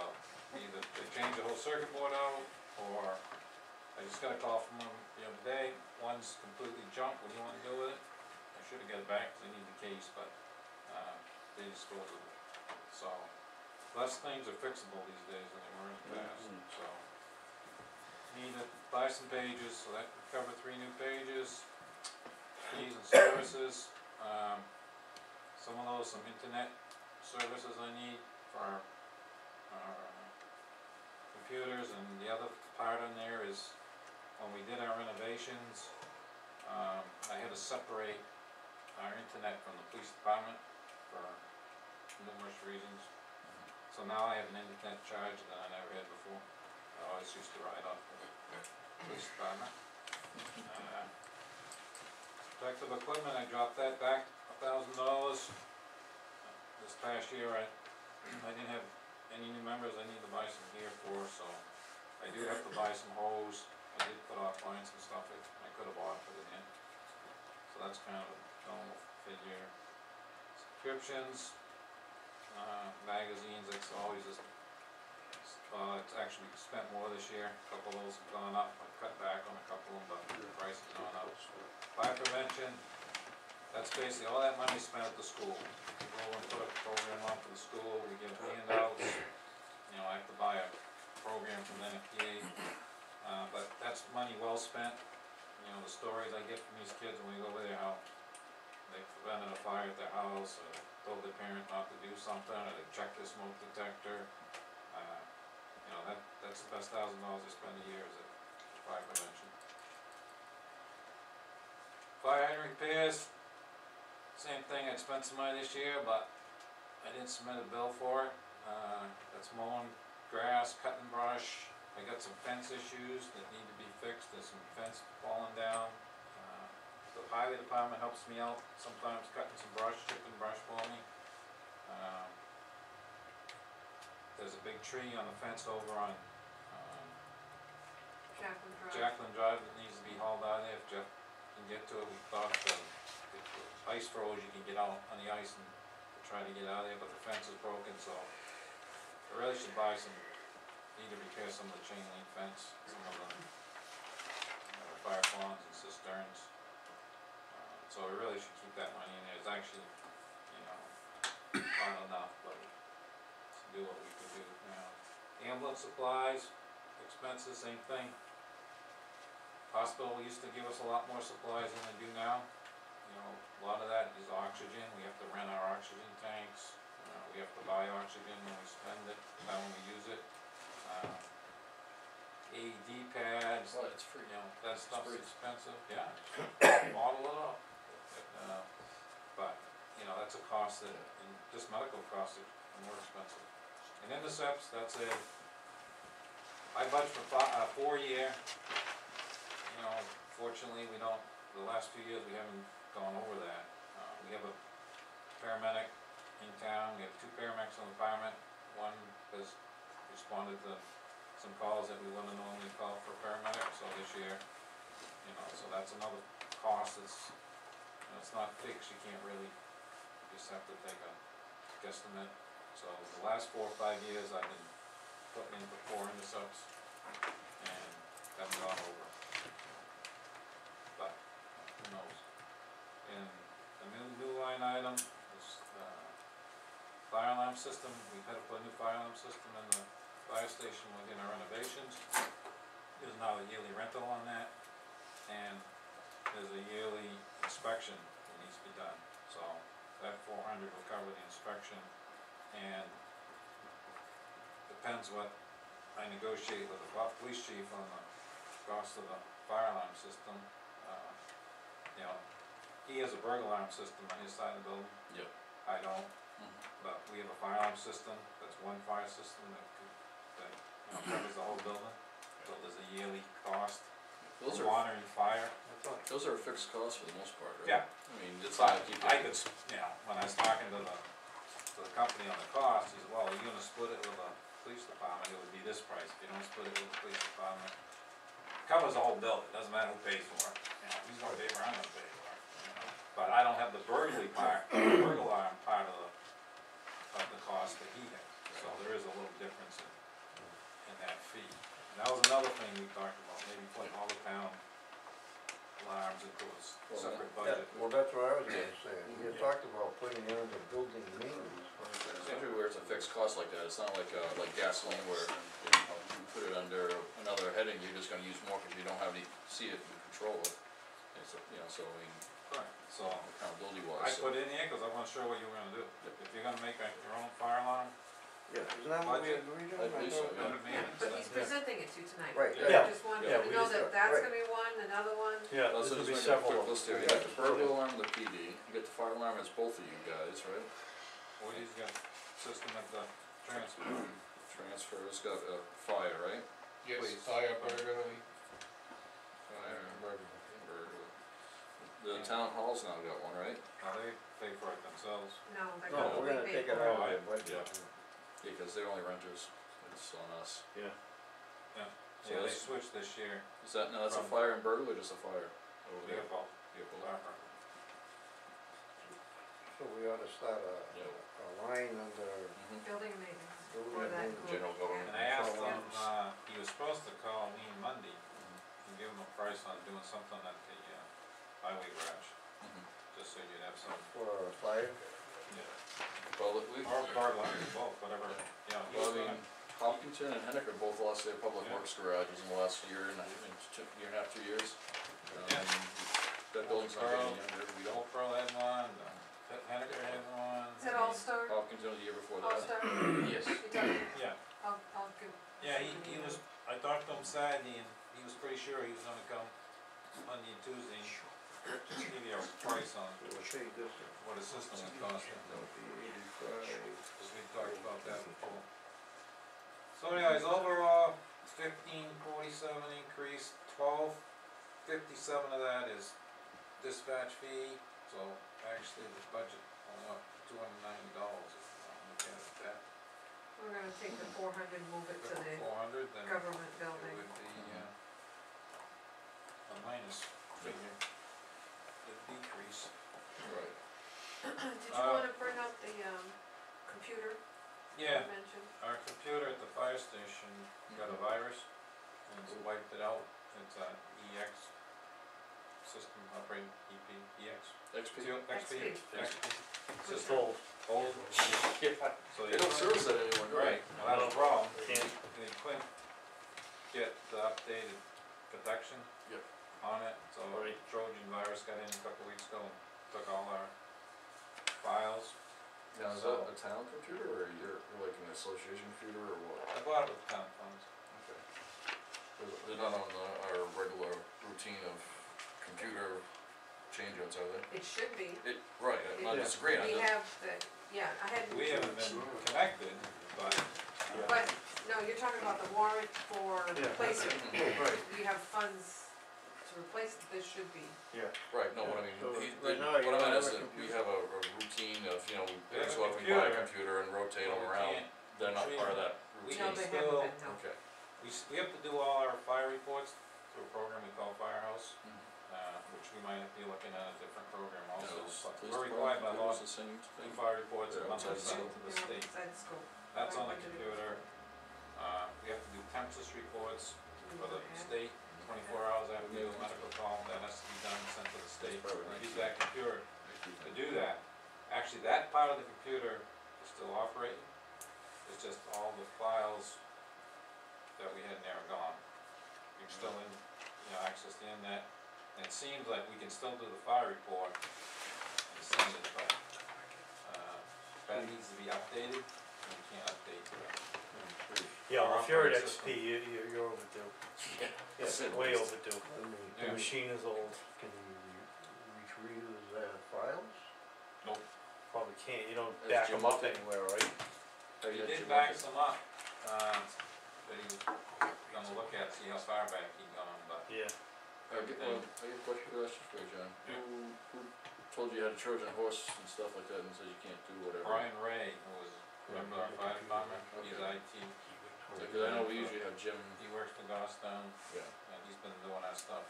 either they change the whole circuit board out, or I just got a call from them the other day, one's completely junk, what do you wanna do with it? I should've got it back, 'cause I need the case, but, they disposed of it. So, less things are fixable these days than they were in the past, so. Need to buy some pages, so that would cover 3 new pages. Fees and services, some of those, some internet services I need for our computers, and the other part on there is, when we did our renovations, I had to separate our internet from the police department for numerous reasons. So now I have an internet charge that I never had before. I always used to ride off the police department. Protective equipment, I dropped that back $1,000. This past year, I didn't have any new members I need to buy some gear for, so I do have to buy some hose. I did put off buying some stuff that I could have bought, put it in. So that's kind of a normal figure. Subscriptions, magazines, it's always just, it's actually spent more this year. A couple of those have gone up, I cut back on a couple of them, but the price has gone up. Fire prevention, that's basically all that money spent at the school. We go and put a program on for the school, we give handouts, you know, I have to buy a program from the NFPA, but that's money well spent. You know, the stories I get from these kids when we go over there, how they prevented a fire at their house, or told their parent not to do something, or they checked their smoke detector. You know, that's the best $1,000 I spend a year is at fire prevention. Fire hydrant repairs, same thing, I spent some money this year, but I didn't submit a bill for it. That's mowing grass, cutting brush. I got some fence issues that need to be fixed, there's some fence falling down. The highway department helps me out sometimes cutting some brush, chipping brush for me. There's a big tree on the fence over on Jacqueline Drive. Jacqueline Drive that needs to be hauled out of there if Jeff can get to it. We thought if the ice froze, you can get out on the ice and try to get out of there, but the fence is broken, so I really should buy some, need to repair some of the chain link fence, some of the fire ponds and cisterns. So I really should keep that money in there. It's actually, you know, not enough, but to do what we can do now. Ambulance supplies, expenses, same thing. Hospital used to give us a lot more supplies than they do now. You know, a lot of that is oxygen. We have to rent our oxygen tanks. We have to buy oxygen when we spend it, not when we use it. AED pads, Well, it's free. you know, that stuff's free. expensive, yeah. Model it up. But, you know, that's a cost that, and just medical costs are more expensive. And intercepts, that's I budget for 4-year. You know, fortunately, we don't, the last few years we haven't gone over that. We have a paramedic in town, we have 2 paramedics on the department. One has responded to some calls that we wouldn't normally call for paramedics, so this year, you know, so that's another cost that's, you know, it's not fixed, you can't really, you just have to take a guesstimate. So the last 4 or 5 years I've been putting in for 4 intercepts and haven't gone over. But, who knows? And a new line item is, fire alarm system. We've had to put a new fire alarm system in the fire station within our renovations. There's now a yearly rental on that, and there's a yearly inspection that needs to be done. So that 400 will cover the inspection, and depends what I negotiate with the police chief on the cost of the fire alarm system. You know, he has a burglar alarm system on his side of the building. Yep. I don't, Mhm. but we have a fire alarm system, that's one fire system that, you know, covers the whole building. So there's a yearly cost Those for are, water and fire. those are fixed costs for the most part, right? Yeah. I mean, it's But not keep I it, could, you know, when I was talking to the company on the cost, he said, well, are you gonna split it with the police department, it would be this price, if you don't split it with the police department. Covers the whole bill, it doesn't matter who pays for it, you know, he's gonna pay for it, I'm gonna pay for it, you know. But I don't have the burglary part, burglar alarm part of the cost that he has, so there is a little difference in that fee. And that was another thing we talked about, maybe putting all the town alarms into a separate budget. Well, that's what I was gonna say, you talked about putting it under building maintenance. especially where it's a fixed cost like that, it's not like gasoline where, you know, you put it under another heading, you're just gonna use more because you don't have any, see it and control it. It's, you know, so I mean, Right, so accountability I wise, so. put it in here, cause I wasn't sure what you were gonna do. If you're gonna make your own fire alarm, Yeah, isn't that what we Budget. agreed I on? believe so, thought- yeah. under maintenance, But he's then, presenting it to you tonight. Right, Yeah. Just want Yeah, you to we know just that got- that's right. gonna be one, another one. Yeah, Let's there's gonna just be make a several quick of them. list here, you got the burglar alarm, the PD, you got the fire alarm, it's both of you guys, right? Woody's got system at the transfer. Transfer's got a fire, right? Yes, Please. fire, burglary, Fire, burglar. The town hall's now got one, right? Now they pay for it themselves. No, they're No, we're gonna we take pay it for out Oh, of the budget. Yeah, cause they're only renters, it's on us. Yeah. So Yeah, they that's- switched this year. Is that, no, that's a From- fire and burglar, or just a fire? Over They there? got both. Yeah, both. Fire. So we ought to start Yeah. a line under Mhm. building maintenance for building that maintenance. group. General government. And I asked Yeah. him, he was supposed to call me Monday Mhm. and give him a price on doing something at the highway garage, Mhm. just so you'd have some. For a fire? Well, we, Or burglar, both, whatever, you know, he well, was I gonna, mean, Hopkinton and Henniker both lost their public Yeah. works garages in the last year and year and a half, 2 years. Yeah. That building's not getting younger, we don't, Old Pearl had one, Henniker had one. Is that All-Star? Hopkinton the year before that. All-Star? yes. You talking- Yeah, I'll give. yeah, he was, I talked to him Saturday and he was pretty sure he was gonna come Monday and Tuesday and just give you a price on We'll take this, what a system would cost him. 'Cause we talked about that before. So anyways, overall, 1547 increase, 1257 of that is dispatch fee, so actually the budget went up $290 if you wanna look at it that. We're gonna take the 400, move it to the 400, then government it building. would be, a minus figure, the decrease. Right. Did you wanna bring up the, computer you Yeah, mentioned? our computer at the fire station got a virus and it's wiped it out. It's a EX system operating EX. XP? XP. It's System. old. Old. Yeah. So They don't service that anymore, do they? Right, well, that's a problem. Can't. They couldn't get the updated protection. Yep. On it, so Right. Trojan virus got in a couple weeks ago and took all our files. Now, is that a town computer or you're like an association computer or what? I bought it with town funds. Okay. They're not on our regular routine of computer change-outs, are they? It should be. Right, I'm not Yeah. disagreeing, I We just, have the, yeah, I had. We haven't been connected, but But, no, you're talking about the warrant for Yeah. replacing. Right, We have funds to replace it, this should be. yeah. right, no, what I mean, So he- right now what you I meant don't is have a that we computer. have a routine of, you know, We we have go a up and buy a computer, computer and rotate but them we around, can't they're not part of that We No, routine. they can haven't still, been, no. Okay. we have to do all our fire reports through a program we call Firehouse, Mhm. which we might be looking at a different program Yeah, also. those But police we're required by law department to computers the same do thing? fire reports They're and monthly outside send to the You know, state. inside school. That's on the Budgeted. computer. We have to do temperature reports for the Yeah. state, 24 hours after we do a medical call, that has to be done and sent to the state. That's probably We right. use that computer to do that. Actually, that part of the computer is still operating. It's just all the files that we had in there are gone. You're still in, access the internet, and it seems like we can still do the fire report and send it, but, that needs to be updated, and we can't update the Yeah, well, Our if you're at operating XP, system. you're overdue. Yeah. Yeah, way overdue. The Yeah. machine is old, Can you retrieve files? Nope. probably can't, you don't Has back Jim them up looked at- anywhere, right? Have He you had did Jim back look at- some up, that he was gonna look at, see how far back he'd gone, but Yeah. I get a question for you, John. Yeah. Who told you you had a Trojan horse and stuff like that and said you can't do whatever? Brian Ray, who was, remember our fire department, he's Okay. IT, Because I know we usually have Jim, he works for Goffstown, yeah. and he's been doing that stuff,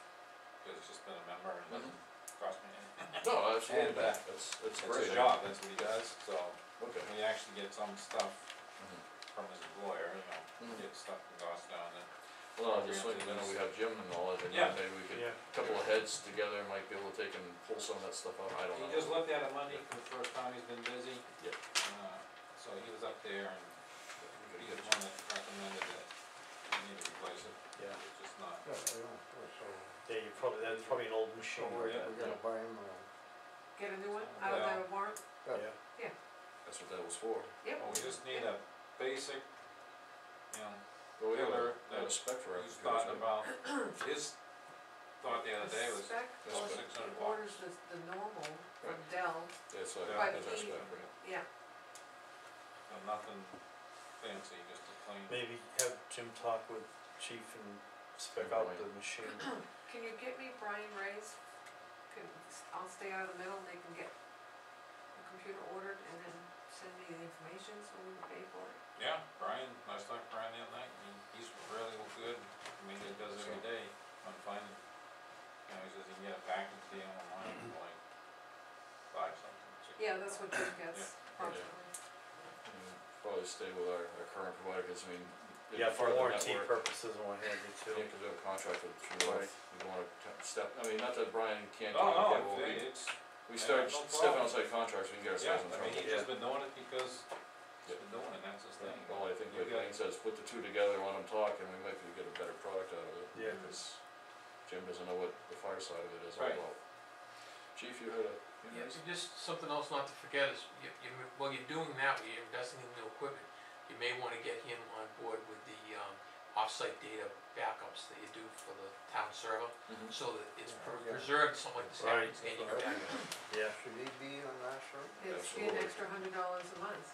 cause he's just been a member and doesn't cost me anything. No, absolutely, And, that's It's great. his job, that's what he does, so, Okay. we actually get some stuff Mhm. from his employer, you know, Mhm. get stuff from Goffstown and. Well, I just like, I know we have Jim and all that, and Yeah. maybe we could, Yeah. a couple of heads together might be able to take and pull some of that stuff out, I don't know. He just looked at it Monday for the first time, he's been busy. Yeah. So he was up there and We he could was one that recommended that we need to replace it, Yeah, it's just not. Yeah, I know, so, yeah, you probably, that's probably an old machine. so we yeah. gotta buy him, Get a new one out of the warrant? Yeah, That's what that was for. Yep. Well, we just need a basic, you know, Well, we have Filler a that spec for our he's computers, talking right? about, his thought the other day was, Spec, That's well, spec. he 600 orders the normal from Right. Dell, That's Yeah. like, but that's our he, spec, right? yeah, nothing fancy, just a plain. maybe have Jim talk with chief and spec out the machine. can you get me Brian Ray's, I'll stay out of the middle, and they can get the computer ordered and then send me the information so we can pay for it. Yeah, Brian, I was talking to Brian the other night, he's really good, I mean, he does every day on finding, you know, he says he can get a package deal online for like $5 something. Yeah, that's what Jim gets, Yeah. approximately. And probably stay with our current provider, cause I mean. Yeah, for part of the warranty network- purposes and what have you too. Yeah, cause we have a contract with True North, we don't wanna step, I mean, not that Brian can't do Oh, it, no, but we'll be, it's, we start no stepping problem. outside contracts, we can get yeah, ourselves in I mean, trouble. he's just been doing it because he's Yeah. been doing it, that's his thing. Well, I think You like got- Wayne says, put the two together, let them talk, and we might be get a better product out of it. Yeah. Because Jim doesn't know what the fire side of it is all Right. about. Chief, you had a, Yeah, so just something else not to forget is, while you're doing that, where you're investing in new equipment, you may wanna get him on board with the, off-site data backups that you do for the town server, Mhm. so that it's Yeah. preserved, something like this Right. happens, and you can back it up. Yeah, should he be on that, sir? It's be an Absolutely. extra $100 a month,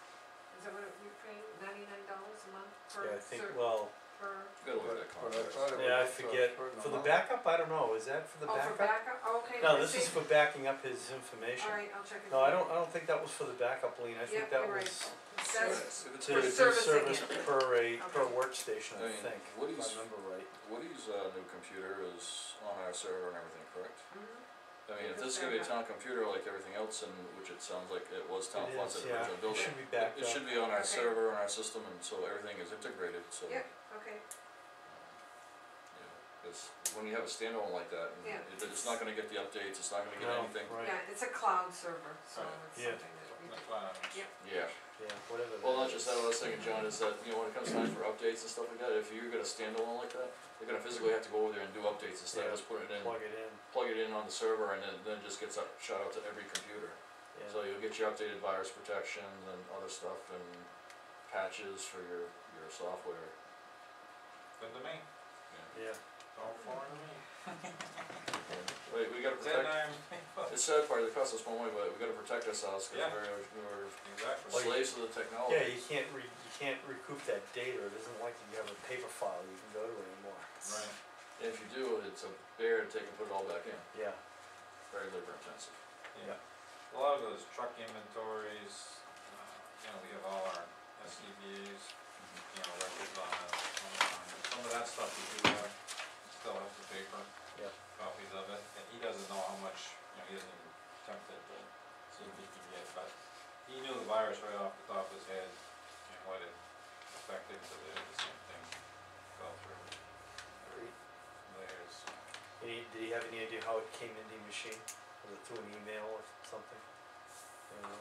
is that what you pay, $99 a month yeah, I think, per well, per, gotta look at that But I contract. thought it was yeah, I up to a forget, certain for the amount. backup, I don't know, is that for the oh, for backup? backup, oh, okay, No, let's this is see. for backing up his information. Alright, I'll check it. No, I don't think that was for the backup, Lean, I think Yep, that you're right. was That's, If it's to For do servicing service it. per per Okay. workstation, I I mean, think, if Woody's, I remember right. Woody's, new computer is on our server and everything, correct? mhm. I mean, if It's this is gonna be a backup. town computer like everything else, and, which it sounds like it was town It funds is, that yeah, originally it built it. should be backed It up. should be on our Okay. server and our system, and so everything is integrated, so. Yep, okay, Yeah, cause when you have a standalone like that, and Yeah. it's not gonna get the updates, it's not gonna get No, anything. right, yeah, it's a cloud server, so Right. it's Yeah. something that we, That's why I was. Yep. Yeah, yeah, whatever that well, not just is. that, what I was thinking, John, is that, you know, when it comes time for updates and stuff like that, if you're gonna standalone like that, you're gonna physically have to go over there and do updates instead of Yeah. just putting it in, Plug it in, on the server, and then it just gets shot out to every computer. yeah. So you'll get your updated virus protections and other stuff and patches for your software. Good to me, Yeah, all foreign to me. Wait, we gotta Then protect, it's sad part, it costs us more money, but we gotta protect ourselves, cause Yeah. we're Exactly. Well, slaves to the technology. yeah, you can't recoup that data, it isn't like you have a paper file you can go to anymore. Right, And if you do, it's a bear to take and put it all back in, Yeah, very labor intensive. yeah. A lot of those truck inventories, you know, we have all our SCBA's, you know, records on some of that stuff we do have, still have the paper. Yeah. Copies of it, and he doesn't know how much, you know, he hasn't even attempted to see if he can get, but he knew the virus right off the top of his head and what it affected, so they did the same thing, fell through layers. did he have any idea how it came into the machine, was it through an email or something? You know,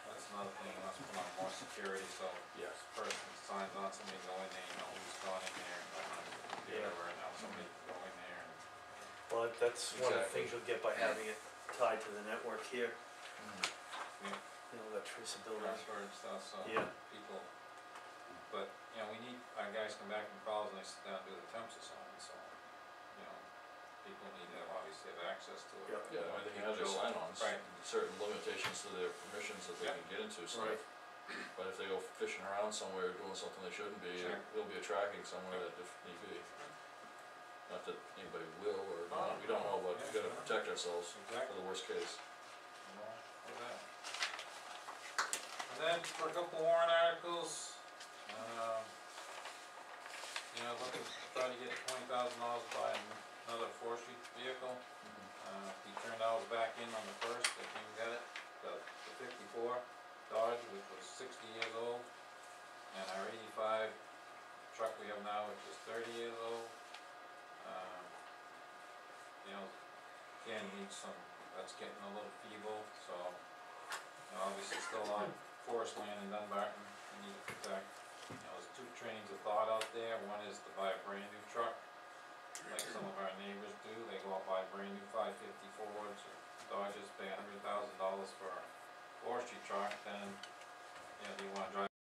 That's another thing, let's put on more security, so Yes. person signs on, somebody go in there, you know who's gone in there, and going on the computer, or now somebody can go in there and. well, that's one of the Exactly. things you'll get by having it tied to the network here, Mm-hmm. you know, that traceability. Password and stuff, so Yeah. people come back from calls and they sit down and do the temps assignment, so, you know, people need to obviously have access to it. Yep. but Yeah, I think they have their Joe- sign-ons, Right. certain limitations to their permissions that they Yeah. can get into stuff. Right. But if they go fishing around somewhere, doing something they shouldn't be, Sure. there'll be a tracking somewhere that if need be. Not that anybody will, or, No, we don't know, but we yeah, gotta no. protect ourselves for Exactly. the worst case. Well, for that. And then for a couple warrant articles, you know, looking, trying to get $20,000 to buy another forestry vehicle. He turned ours back in on the first, they came and got it, the 54 Dodge, which was 60 years old. And our 85 truck we have now, which is 30 years old. You know, again, needs some, that's getting a little feeble, so, you know, obviously still on forest land in Dunbarton, we need to protect. You know, there's two trains of thought out there, one is to buy a brand new truck, like some of our neighbors do, they go out buy brand new 550 Fords or Dodges, pay $100,000 for a forestry truck, then, you know, do you wanna drive